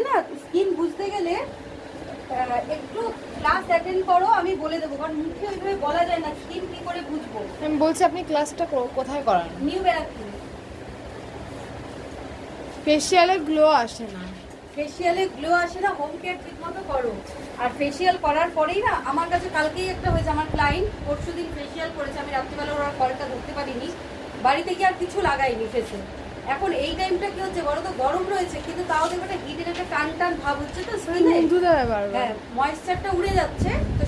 একটু ক্লাস অ্যাটেন্ড করো, আমি বলে দেবো। কারণ মুখে ওইভাবে বলা যায় না স্কিন কি করে বুঝবো। আমি বলছি আপনি ক্লাসটা কোথায় করান? নিউ ব্যারাকপুর। ফেসিয়ালে গ্লো আসে না। ফেসিয়ালে গ্লো আসে না, হোম কেয়ার ঠিক মতো করো। আর ফেসিয়াল করার পরেই না, আমার কাছে কালকেই একটা হয়েছে, আমার ক্লায়েন্ট পরশুদিন ফেসিয়াল করেছে, আমি রাত্রিবেলা ওরা কলটা ধরতে পারিনি, বাড়িতে গিয়ে আর কিছু লাগাইনি ফেসে। এখন এই টাইমটা কি হচ্ছে বড়, তো গরম রয়েছে কিন্তু তাও দেখো একটা হিটের একটা টান টান ভাব হচ্ছে তো স্কিনে। মুন্টু দেয় বারবার। হ্যাঁ, ময়েশ্চারটা উড়ে যাচ্ছে তো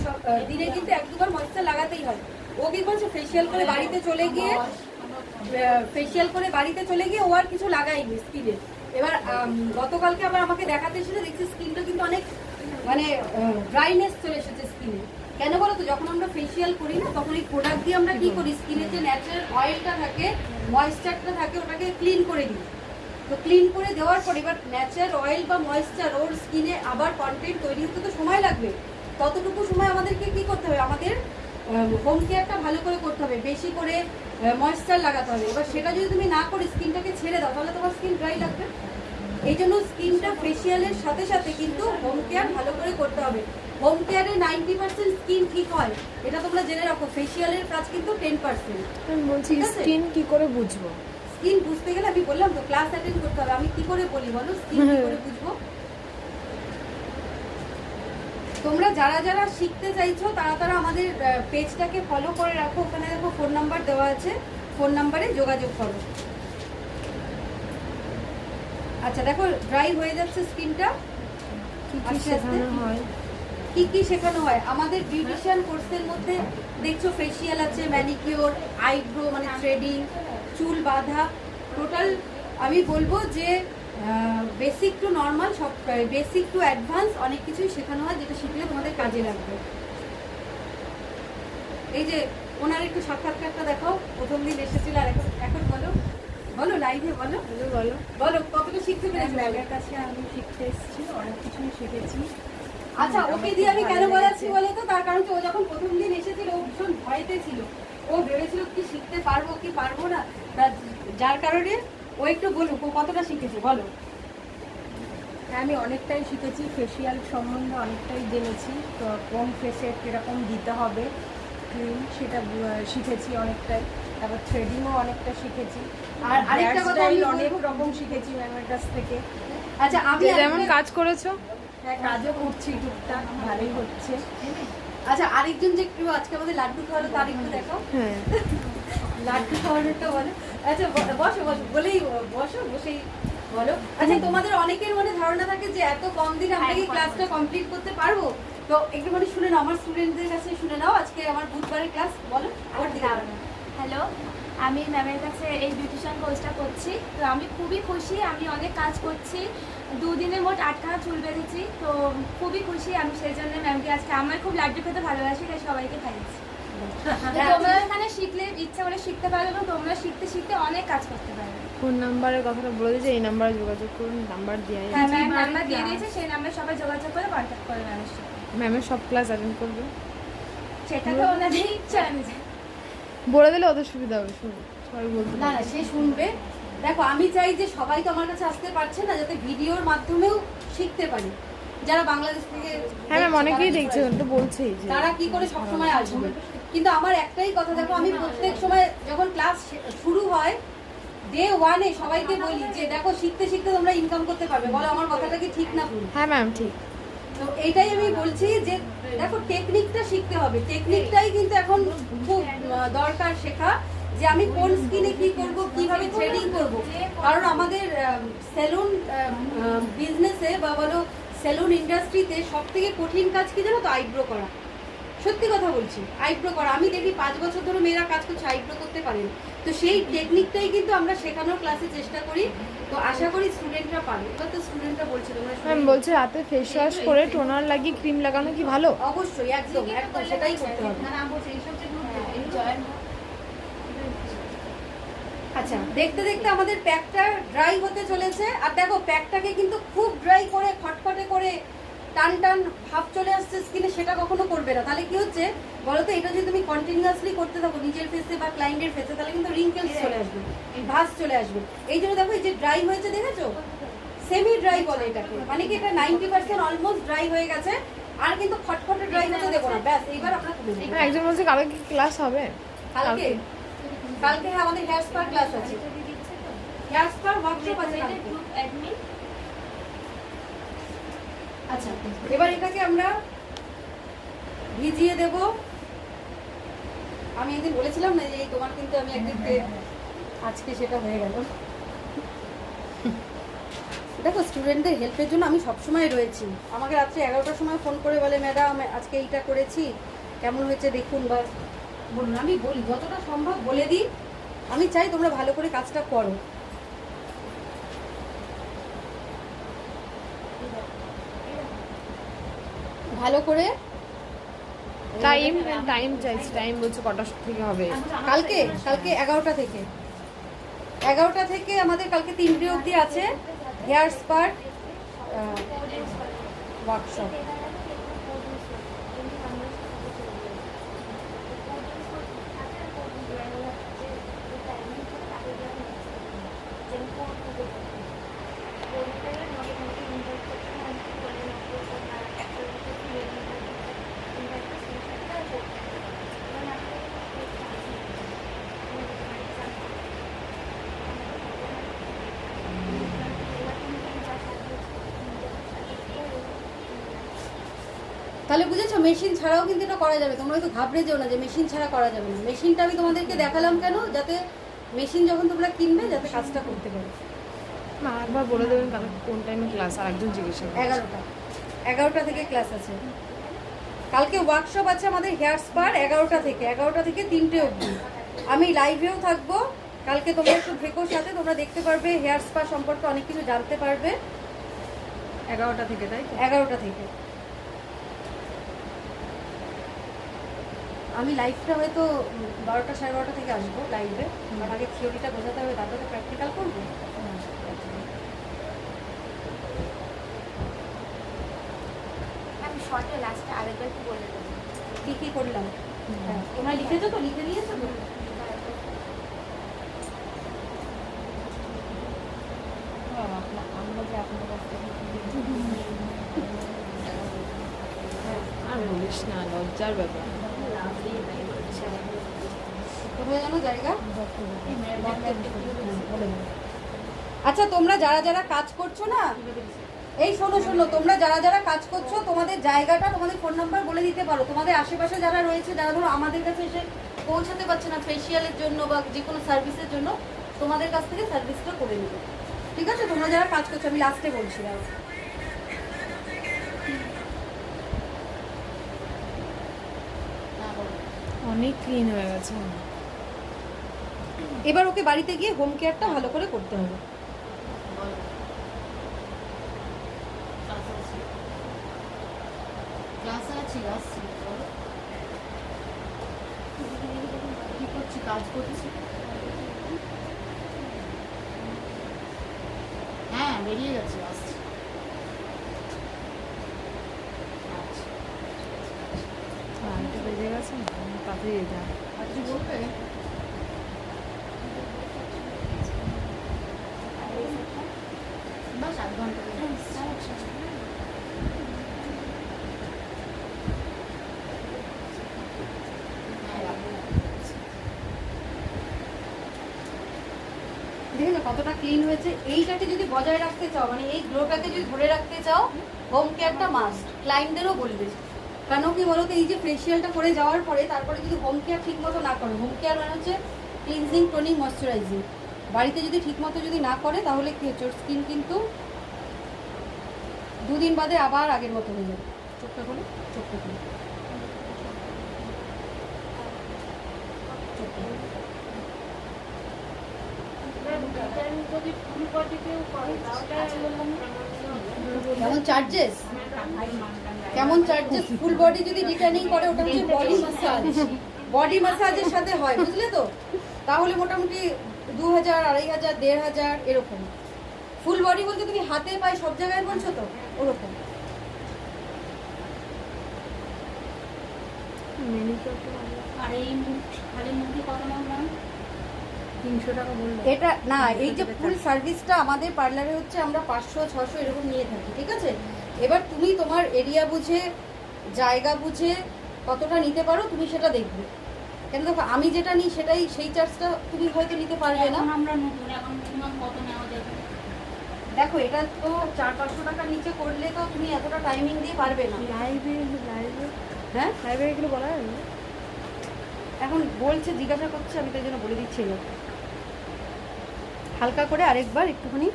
দিনে কিন্তু 1-2 বার ময়েশ্চার লাগাতেই হয়। ও কি করছে, ফেসিয়াল করে বাড়িতে চলে গিয়ে ও আর কিছু লাগাইনি স্কিনে। এবার গতকালকে আবার আমাকে দেখাতে এসেছে, দেখছি স্কিনটা কিন্তু অনেক মানে ড্রাইনেস চলে এসেছে স্কিনে। কেন বলো তো, যখন আমরা ফেসিয়াল করি না তখন এই প্রোডাক্ট দিয়ে আমরা কি করি, স্কিনের যে ন্যাচারাল অয়েলটা থাকে, ময়েশ্চারটা থাকে, ওটাকে ক্লিন করে দিই। তো ক্লিন করে দেওয়ার পর এবার ন্যাচারাল অয়েল বা ময়েশ্চার ওর স্কিনে আবার কন্টেন্ট তৈরি হতে তো সময় লাগবে। ততটুকু সময় আমাদেরকে কি করতে হবে, আমাদের হোম কেয়ারটা ভালো করে করতে হবে, বেশি করে ময়েশ্চার লাগাতে হবে। এবার সেটা যদি তুমি না করে স্কিনটাকে ছেড়ে দাও, তাহলে তোমার স্কিন ড্রাই লাগবে। এই জন্য স্কিনটা ফেসিয়ালের সাথে সাথে কিন্তু হোম কেয়ার ভালো করে করতে হবে। হোম কেয়ারে 90% স্কিন ঠিক হয়, এটা তোমরা জেনে রাখো। ফেসিয়ালের কাজ কিন্তু 10%। আমি বলছি ঠিক আছে? স্কিন কি করে বুঝবো? স্কিন বুঝতে গেলে আমি বললাম তো ক্লাস অ্যাটেন্ড করতে হবে। আমি কি করে বলি বলো, স্কিন কি করে বুঝবো? তোমরা যারা যারা শিখতে চাইছো তারা আমাদের পেজটাকে ফলো করে রাখো। ওখানে দেখো ফোন নাম্বার দেওয়া আছে, ফোন নাম্বারে যোগাযোগ করো। আচ্ছা, দেখো ড্রাই হয়ে যাচ্ছে স্কিনটা। কি কি আস্তে আস্তে। শেখানো হয়? কি কি শেখানো হয় আমাদের বিউটিশিয়ান কোর্সের মধ্যে? দেখছো ফেসিয়াল আছে, ম্যানিকিওর, আইব্রো মানে থ্রেডিং, চুল বাঁধা, টোটাল আমি বলবো যে বেসিক টু নর্মাল, সব বেসিক টু অ্যাডভান্স অনেক কিছুই শেখানো হয়, যেটা শিখলে তোমাদের কাজে লাগবে। এই যে ওনার একটু সাক্ষাৎকারটা দেখো, প্রথম দিন এসেছিল আর এখন বলো বলো লাইভে বলো বলো। বলো কতটা শিখতে পেরেছো? ম্যামের কাছে আমি শিখতে এসেছি, অনেক কিছুই শিখেছি। আচ্ছা, ওকে দিয়ে আমি কেন বলাচ্ছি বলো তো, তার কারণ কি ও যখন প্রথম দিন এসেছিল ও ভীষণ ভয়তে ছিল। ও ভেবেছিল কি শিখতে পারবো কি পারবো না, যার কারণে ও একটু বলুক ও কতটা শিখেছে বলো। হ্যাঁ, আমি অনেকটাই শিখেছি, ফেসিয়াল সম্বন্ধে অনেকটাই জেনেছি। তো কোন ফেসে কীরকম দিতে হবে ক্রিম, সেটা শিখেছি অনেকটাই। তারপর থ্রেডিংও অনেকটা শিখেছি, আর আরেকটা কথা আমি বলবো- অনেক রকম শিখেছি ম্যামের কাছ থেকে। আচ্ছা, আমি যেমন কাজ করেছো? হ্যাঁ, কাজও করছি টুকটাক, ভালোই হচ্ছে। আচ্ছা, আরেকজন যে একটু আজকে আমাদের লাড্ডু খাওয়ালো তার একটু দেখো। হ্যাঁ। লাড্ডু খাওয়ানোটা বলো। আচ্ছা, বসো বসো বলেই বসো, বসেই বলো। আচ্ছা, তোমাদের অনেকের মনে ধারণা থাকে যে এত কম দিনে আমরা কি ক্লাসটা কমপ্লিট করতে পারবো? তো একটুখানি শুনে নাও, আমার স্টুডেন্টদের কাছে শুনে নাও আজকে আমার বুধবারের ক্লাস বলো আমার দিকে হ্যালো, আমি ম্যামের কাছে এই বিউটিশিয়ান কোর্সটা করছি। তো আমি খুবই খুশি, আমি অনেক কাজ করছি, 2 দিনে মোট 8খানা চুল বেঁধেছি। তো খুবই খুশি আমি, সেই জন্য ম্যামকে আজকে, আমার খুব লাড্ডু খেতে ভালোবাসি তাই সবাইকে খাইয়েছি। তো তোমরা এখানে শিখলে ইচ্ছা করে শিখতে পারবে এবং তোমরা শিখতে শিখতে অনেক কাজ করতে পারবে। ফোন নাম্বারের কথাটা বলে দিয়েছে, এই নাম্বারে যোগাযোগ করুন, নাম্বার দিয়ে হ্যাঁ, ম্যাম নাম্বার দিয়ে দিয়েছে, সেই নাম্বারে সবাই যোগাযোগ করে কন্ট্যাক্ট করে ম্যামের সাথে। ম্যামের সব ক্লাস অ্যাটেন্ড করবে, সেটা তো ওনাদের ইচ্ছা অনুযায়ী। বলে দিলে ওদের সুবিধা হবে, সবাই বলতে না না সে শুনবে। দেখো আমি চাই যে সবাই তো আমার কাছে আসতে পারছে না, যাতে ভিডিওর মাধ্যমেও শিখতে পারি। যারা বাংলাদেশ থেকে হ্যাঁ ম্যাম, দেখছে, অনেকেই তারা কি দেখছে, করে তো বলছেই যে তারা কি করে সবসময় আসবে। কিন্তু আমার একটাই কথা, দেখো আমি প্রত্যেক সময় যখন ক্লাস শুরু হয় ডে 1-এ সবাইকে বলি যে দেখো শিখতে শিখতে তোমরা ইনকাম করতে পারবে। বলো আমার কথাটা কি ঠিক না ভুল? হ্যাঁ ম্যাম ঠিক। তো এইটাই আমি বলছি যে দেখো টেকনিকটা শিখতে হবে, টেকনিকটাই কিন্তু এখন খুব দরকার শেখা, যে আমি কোন স্কিনে কি করব, কিভাবে থ্রেডিং করব। কারণ আমাদের সেলুন বিজনেসে বা বলো সেলুন ইন্ডাস্ট্রিতে সব থেকে কঠিন কাজ কি জানো তো? আইব্রো করা। সত্যি কথা বলছি, আইব্রো করা। আমি দেখি 5 বছর ধরে মেয়েরা কাজ করছে, আইব্রো করতে পারেন। তো সেই টেকনিকটাই কিন্তু আমরা শেখানোর ক্লাসে চেষ্টা করি। তো আশা করি স্টুডেন্টরা পাবে। এবার তো স্টুডেন্টরা বলছে তোমরা ম্যাম বলছে রাতে ফেস ওয়াশ করে টোনার লাগিয়ে ক্রিম লাগানো কি ভালো? অবশ্যই একদম একদম সেটাই করতে হবে। আচ্ছা, দেখতে দেখতে আমাদের প্যাকটা ড্রাই হতে চলেছে। আর দেখো প্যাকটাকে কিন্তু খুব ড্রাই করে খটখটে করে টান টান ভাব চলে আসছে স্কিনে, সেটা কখনো করবে না। তাহলে কি হচ্ছে বলো তো, এটা যদি তুমি কন্টিনিউয়াসলি করতে থাকো নিজের ফেসে বা ক্লায়েন্টের ফেসে, তাহলে কিন্তু রিঙ্কেলস চলে আসবে, ভাঁজ চলে আসবে। এই জন্য দেখো এই যে ড্রাই হয়েছে দেখেছো, সেমি ড্রাই বলে এটাকে, মানে কি এটা 90% অলমোস্ট ড্রাই হয়ে গেছে। আর কিন্তু খটখটে ড্রাই হতে দেবো না। ব্যাস এইবার আমরা তুলে দেবো। একজন বলছে কালকে কি ক্লাস হবে? কালকে কালকে হ্যাঁ আমাদের হেয়ার স্পা ক্লাস আছে, হেয়ার স্পা ওয়ার্কশপ আছে কালকে। আচ্ছা, এবার এটাকে আমরা ভিজিয়ে দেব। আমি একদিন বলেছিলাম না যে এই তোমার কিন্তু আমি একদিন আজকে সেটা হয়ে গেল। দেখো স্টুডেন্টদের হেল্পের জন্য আমি সবসময় রয়েছি। আমাকে রাত্রে 11টার সময় ফোন করে বলে ম্যাডাম আজকে এইটা করেছি, কেমন হয়েছে দেখুন বা বলুন। আমি বলি যতটা সম্ভব বলে দিই। আমি চাই তোমরা ভালো করে কাজটা করো। ভালো করে টাইম টাইম চাইছি, টাইম বলছে কটা থেকে হবে? কালকে 11টা থেকে 11টা থেকে আমাদের কালকে 3টে অবধি আছে হেয়ার স্পা ওয়ার্কশপ। তাহলে বুঝেছো, মেশিন ছাড়াও কিন্তু এটা করা যাবে। তোমরা হয়তো ঘাবড়ে যেও না যে মেশিন ছাড়া করা যাবে না। মেশিনটা আমি তোমাদেরকে দেখালাম কেন, যাতে মেশিন যখন তোমরা কিনবে যাতে কাজটা করতে পারো। মা একবার বলে দেবেন কালকে কোন টাইমে ক্লাস, আর একজন জিজ্ঞাসা করছে। 11টা থেকে ক্লাস আছে। কালকে ওয়ার্কশপ আছে আমাদের হেয়ার স্পার 11টা থেকে 3টে অবধি। আমি লাইভেও থাকবো কালকে। তোমরা একটু থেকো সাথে, তোমরা দেখতে পারবে হেয়ার স্পা সম্পর্কে অনেক কিছু জানতে পারবে। 11টা থেকে, তাই 11টা থেকে আমি লাইভটা হয়তো 12টা 12:30 থেকে আসবো লাইভে। আমার আগে থিওরিটা বোঝাতে হবে, তারপরে প্র্যাকটিক্যাল করবো। আমি শর্টে লাস্টে আরেকবার একটু বলে দেবো কি কি করলাম। হ্যাঁ, তোমরা লিখেছো তো, লিখে দিয়েছো তো? আমরা যে আপনাদের কাছ থেকে আর বলিস না, লজ্জার ব্যাপার। কোথায় জানো জায়গা? আচ্ছা, তোমরা যারা যারা কাজ করছো না, এই শোনো তোমরা যারা যারা কাজ করছো, তোমাদের জায়গাটা, তোমাদের ফোন নাম্বার বলে দিতে পারো। তোমাদের আশেপাশে যারা রয়েছে, যারা ধরো আমাদের কাছে এসে পৌঁছাতে পারছে না ফেসিয়ালের জন্য বা যে কোনো সার্ভিসের জন্য, তোমাদের কাছ থেকে সার্ভিসটা করে নেবে। ঠিক আছে? তোমরা যারা কাজ করছো, আমি লাস্টে বলছি। অনেক ক্লিন হয়ে গেছে। এবার ওকে বাড়িতে গিয়ে হোম কেয়ারটা ভালো করে করতে হবে। কি করছি, কাজ করছি। হ্যাঁ বেরিয়ে গেছে, আসছি। আড়াইটা বেজে গেছে, তাড়াতাড়ি যা। আর কি বলবে? বাস 8 ঘন্টা দেখে না কতটা ক্লিন হয়েছে। এইটাকে যদি বজায় রাখতে চাও, মানে এই গ্লোটাকে যদি ধরে রাখতে চাও, হোম কেয়ারটা মাস্ট। ক্লায়েন্টদেরও বলবে, কেন কি বলতো, এই যে ফেসিয়ালটা করে যাওয়ার পরে তারপরে যদি হোম কেয়ার ঠিক মতো না করে, হোম কেয়ার মানে হচ্ছে ক্লিনজিং, টোনিং, ময়শ্চারাইজিং, বাড়িতে যদি ঠিক মতো যদি না করে তাহলে কি হচ্ছে, ওর স্কিন কিন্তু 2 দিন বাদে আবার আগের মতো হয়ে যাবে। চোখটা খুলে, চোখটা খুলে, চোখটা খুলে। যদি ফুল বডি কেউ করে কেমন চার্জেস, কেমন চার্জেস? ফুল বডি যদি ডিটেনিং করে ওটা হচ্ছে বডি মাসাজ, বডি মাসাজের সাথে হয়, বুঝলে তো? তাহলে মোটামুটি 2000, 2500, 1500 এরকম। ফুল বডি বলতে তুমি হাতে পায়ে সব জায়গায় বলছো তো, ওরকম। আর এই মুখ খালি মুখে কত নাম 300 টাকা বললো। এটা না, এই যে ফুল সার্ভিসটা আমাদের পার্লারে হচ্ছে আমরা 500, 600 এরকম নিয়ে থাকি, ঠিক আছে? এবার তুমি তোমার এরিয়া বুঝে, জায়গা বুঝে কতটা নিতে পারো তুমি সেটা দেখবে। কেন দেখো, আমি যেটা নিই সেটাই, সেই চার্জটা তুমি হয়তো নিতে পারবে না। আমরা নতুন, এখন মিনিমাম কত নেওয়া যাবে? দেখো, এটা তো 400-500 টাকার নিচে করলে তো তুমি এতটা টাইমিং দিয়ে পারবে না। লাইভে হ্যাঁ, লাইভে এগুলো বলা হয় না? এখন বলছে, জিজ্ঞাসা করছে, আমি তাই জন্য বলে দিচ্ছি না। হালকা করে আরেকবার একটুখানি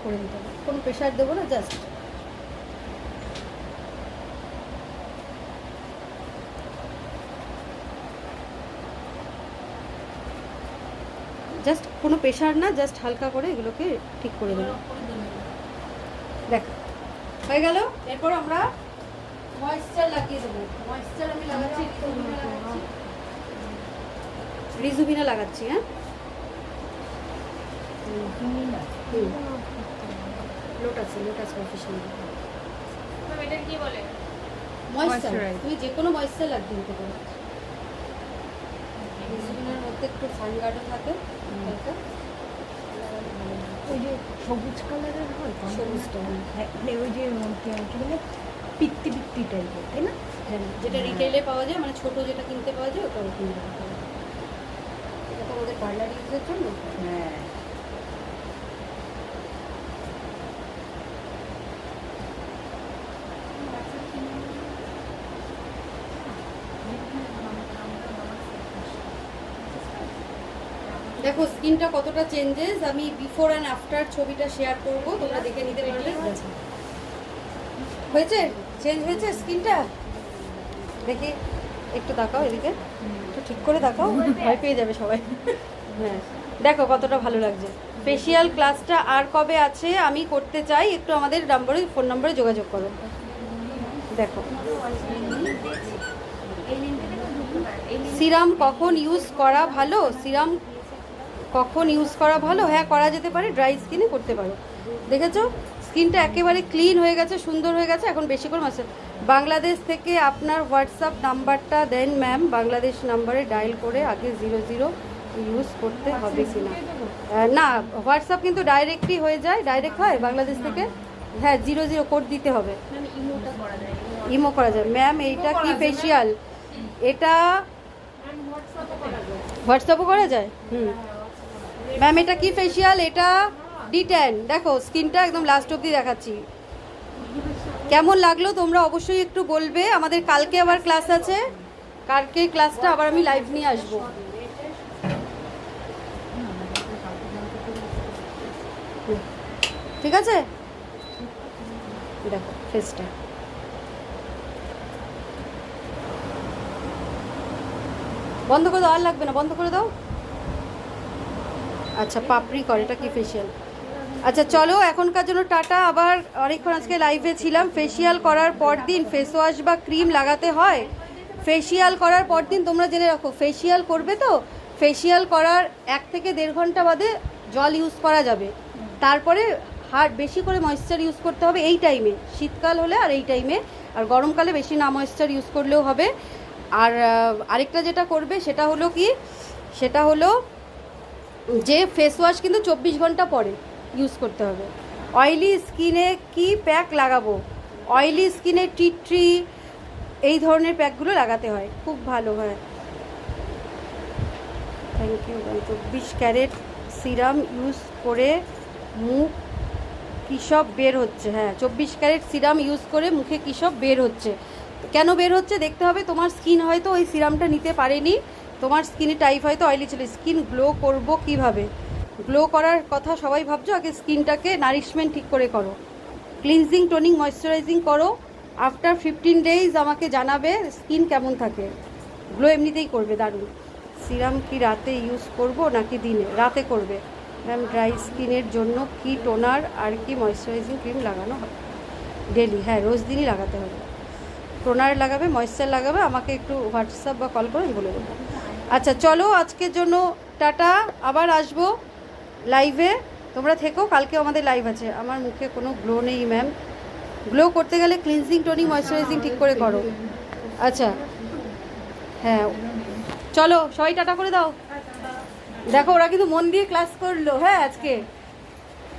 করে দিতে হবে, কোনো প্রেশার দেবো না, জাস্ট কোনো প্রেশার না, জাস্ট হালকা করে এগুলোকে ঠিক করে দেবো। দেখ, হয়ে গেল। এরপর আমরা ময়েশ্চার লাগিয়ে দেবো। ময়েশ্চার আমি লাগাচ্ছি, রিজুভিনা লাগাচ্ছি। হ্যাঁ, লোটাস প্রফেশনাল এটা কি বলে? ময়েশ্চার। তুমি যে কোনো ময়েশ্চার লাগিয়ে দিতে পারো। রিজুভিনার মধ্যে একটু সানগার্ডও থাকে, হালকা। ওই যে সবুজ কালারের হয়, সবুজটা, হ্যাঁ, মানে ওই যে কি বলে পিত্তি পিত্তি টাইপের, তাই না? হ্যাঁ, যেটা রিটেলে পাওয়া যায়, মানে ছোট যেটা কিনতে পাওয়া যায় ওটা কিনতে পাওয়া যায়। এটা তো আমাদের পার্লার ইউজের জন্য। হ্যাঁ, দেখো স্কিনটা কতটা চেঞ্জেস, আমি বিফোর অ্যান্ড আফটার ছবিটা শেয়ার করব, তোমরা দেখে নিতে পারবে। হয়েছে, চেঞ্জ হয়েছে স্কিনটা। দেখি একটু তাকাও এদিকে, একটু ঠিক করে তাকাও, ভয় পেয়ে যাবে সবাই। হ্যাঁ, দেখো কতটা ভালো লাগছে। ফেসিয়াল ক্লাসটা আর কবে আছে আমি করতে চাই, একটু আমাদের নাম্বারে, ফোন নম্বরে যোগাযোগ করো। দেখো, সিরাম কখন ইউজ করা ভালো? সিরাম কখন ইউজ করা ভালো? হ্যাঁ, করা যেতে পারে, ড্রাই স্কিনে করতে পারো। দেখেছো, স্কিনটা একেবারে ক্লিন হয়ে গেছে, সুন্দর হয়ে গেছে। এখন বেশি করে মাসে বাংলাদেশ থেকে আপনার হোয়াটসঅ্যাপ নাম্বারটা দেন ম্যাম, বাংলাদেশ নাম্বারে ডায়াল করে আগে 00 ইউজ করতে হবে কি না? না, হোয়াটসঅ্যাপ কিন্তু ডাইরেক্টই হয়ে যায়, ডাইরেক্ট হয় বাংলাদেশ থেকে। হ্যাঁ, 00 কোড দিতে হবে। ইমো করা যায় ম্যাম। এইটা কি ফেসিয়াল? এটা হোয়াটসঅ্যাপও করা যায়। ম্যাম এটা কি ফেসিয়াল? এটা D10। দেখো স্কিনটা একদম লাস্ট অবধি দেখাচ্ছি। কেমন লাগলো তোমরা অবশ্যই একটু বলবে। আমাদের কালকে আবার ক্লাস আছে, কালকে ক্লাসটা আবার আমি লাইভ নিয়ে আসবো। ঠিক আছে, দেখো ফেসটা। বন্ধ করে দাও, আর লাগবে না, বন্ধ করে দাও। আচ্ছা পাপড়ি করে, এটা কি ফেসিয়াল? আচ্ছা চলো এখনকার জন্য টাটা। আবার অনেকক্ষণ আজকে লাইভে ছিলাম। ফেসিয়াল করার পর দিন ফেস ওয়াশ বা ক্রিম লাগাতে হয়। ফেসিয়াল করার পর দিন তোমরা জেনে রাখো, ফেসিয়াল করবে তো ফেসিয়াল করার 1 থেকে 1.5 ঘন্টা বাদে জল ইউজ করা যাবে। তারপরে বেশি করে ময়েশ্চার ইউজ করতে হবে এই টাইমে, শীতকাল হলে আর এই টাইমে। আর গরমকালে বেশি না ময়েশ্চার ইউজ করলেও হবে। আর আরেকটা যেটা করবে সেটা হলো কি, সেটা হলো যে ফেস ওয়াশ কিন্তু 24 ঘন্টা পরে ইউজ করতে হবে। অয়েলি স্কিনে কি প্যাক লাগাবো? অয়েলি স্কিনে টি ট্রি এই ধরনের প্যাকগুলো লাগাতে হয়, খুব ভালো হয়। Thank you. 24 carat serum use করে মুখ কী সব বের হচ্ছে? হ্যাঁ 24 ক্যারেট সিরাম ইউজ করে মুখে কী সব বের হচ্ছে। কেন বের হচ্ছে দেখতে হবে। তোমার স্কিন হয়তো ওই সিরামটা নিতে পারেনি, তোমার স্কিনে টাইপ হয়তো অয়েলি ছিল। স্কিন গ্লো করব কিভাবে? গ্লো করার কথা সবাই ভাবছো, আগে স্কিনটাকে নারিশমেন্ট ঠিক করে করো, ক্লিনজিং টোনিং ময়শ্চারাইজিং করো। আফটার 15 ডেজ আমাকে জানাবে স্কিন কেমন থাকে। গ্লো এমনিতেই করবে দারুণ। সিরাম কি রাতে ইউজ করব নাকি দিনে? রাতে করবে ম্যাম। ড্রাই স্কিনের জন্য কি টোনার আর কি ময়শ্চারাইজিং ক্রিম লাগানো হয়? ডেলি, হ্যাঁ রোজ দিনই লাগাতে হবে। টোনার লাগাবে, ময়েশ্চার লাগাবে, আমাকে একটু হোয়াটসঅ্যাপ বা কল করে আমি বলে দেবো। আচ্ছা চলো আজকের জন্য টাটা, আবার আসবো লাইভে, তোমরা থেকো। কালকে আমাদের লাইভ আছে। আমার মুখে কোনো গ্লো নেই ম্যাম। গ্লো করতে গেলে ক্লিনজিং টোনিং ময়েশ্চারাইজিং ঠিক করে করো। আচ্ছা হ্যাঁ চলো সবাই টাটা করে দাও। দেখো ওরা কিন্তু মন দিয়ে ক্লাস করলো। হ্যাঁ আজকে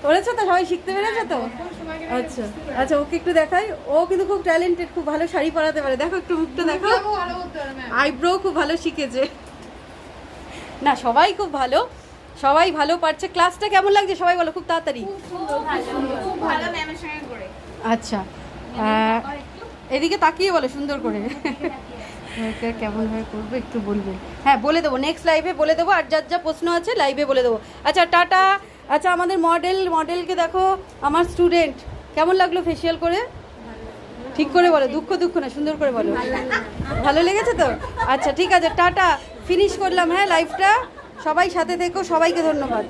করেছো তো, সবাই শিখতে পেরেছো তো? আচ্ছা আচ্ছা ওকে একটু দেখাই, ও কিন্তু খুব ট্যালেন্টেড, খুব ভালো শাড়ি পরাতে পারে। দেখো একটু মুখটা দেখো, আইব্রো খুব ভালো শিখেছে। না সবাই খুব ভালো, সবাই ভালো পারছে। ক্লাসটা কেমন লাগছে সবাই বলো খুব তাড়াতাড়ি। খুব ভালো ম্যামের সঙ্গে করে। আচ্ছা এদিকে তাকিয়ে বলো সুন্দর করে। কেমনভাবে করবো একটু বলবেন? হ্যাঁ বলে দেবো, নেক্সট লাইভে বলে দেবো। আর যার যা প্রশ্ন আছে লাইভে বলে দেবো। আচ্ছা টাটা। আচ্ছা আমাদের মডেলকে দেখো, আমার স্টুডেন্ট, কেমন লাগলো ফেসিয়াল করে? ঠিক করে বলো, দুঃখ না, সুন্দর করে বলো। ভালো লেগেছে তো? আচ্ছা ঠিক আছে টাটা, ফিনিশ করলাম হ্যাঁ লাইভটা। সবাই সাথে থেকো, সবাইকে ধন্যবাদ।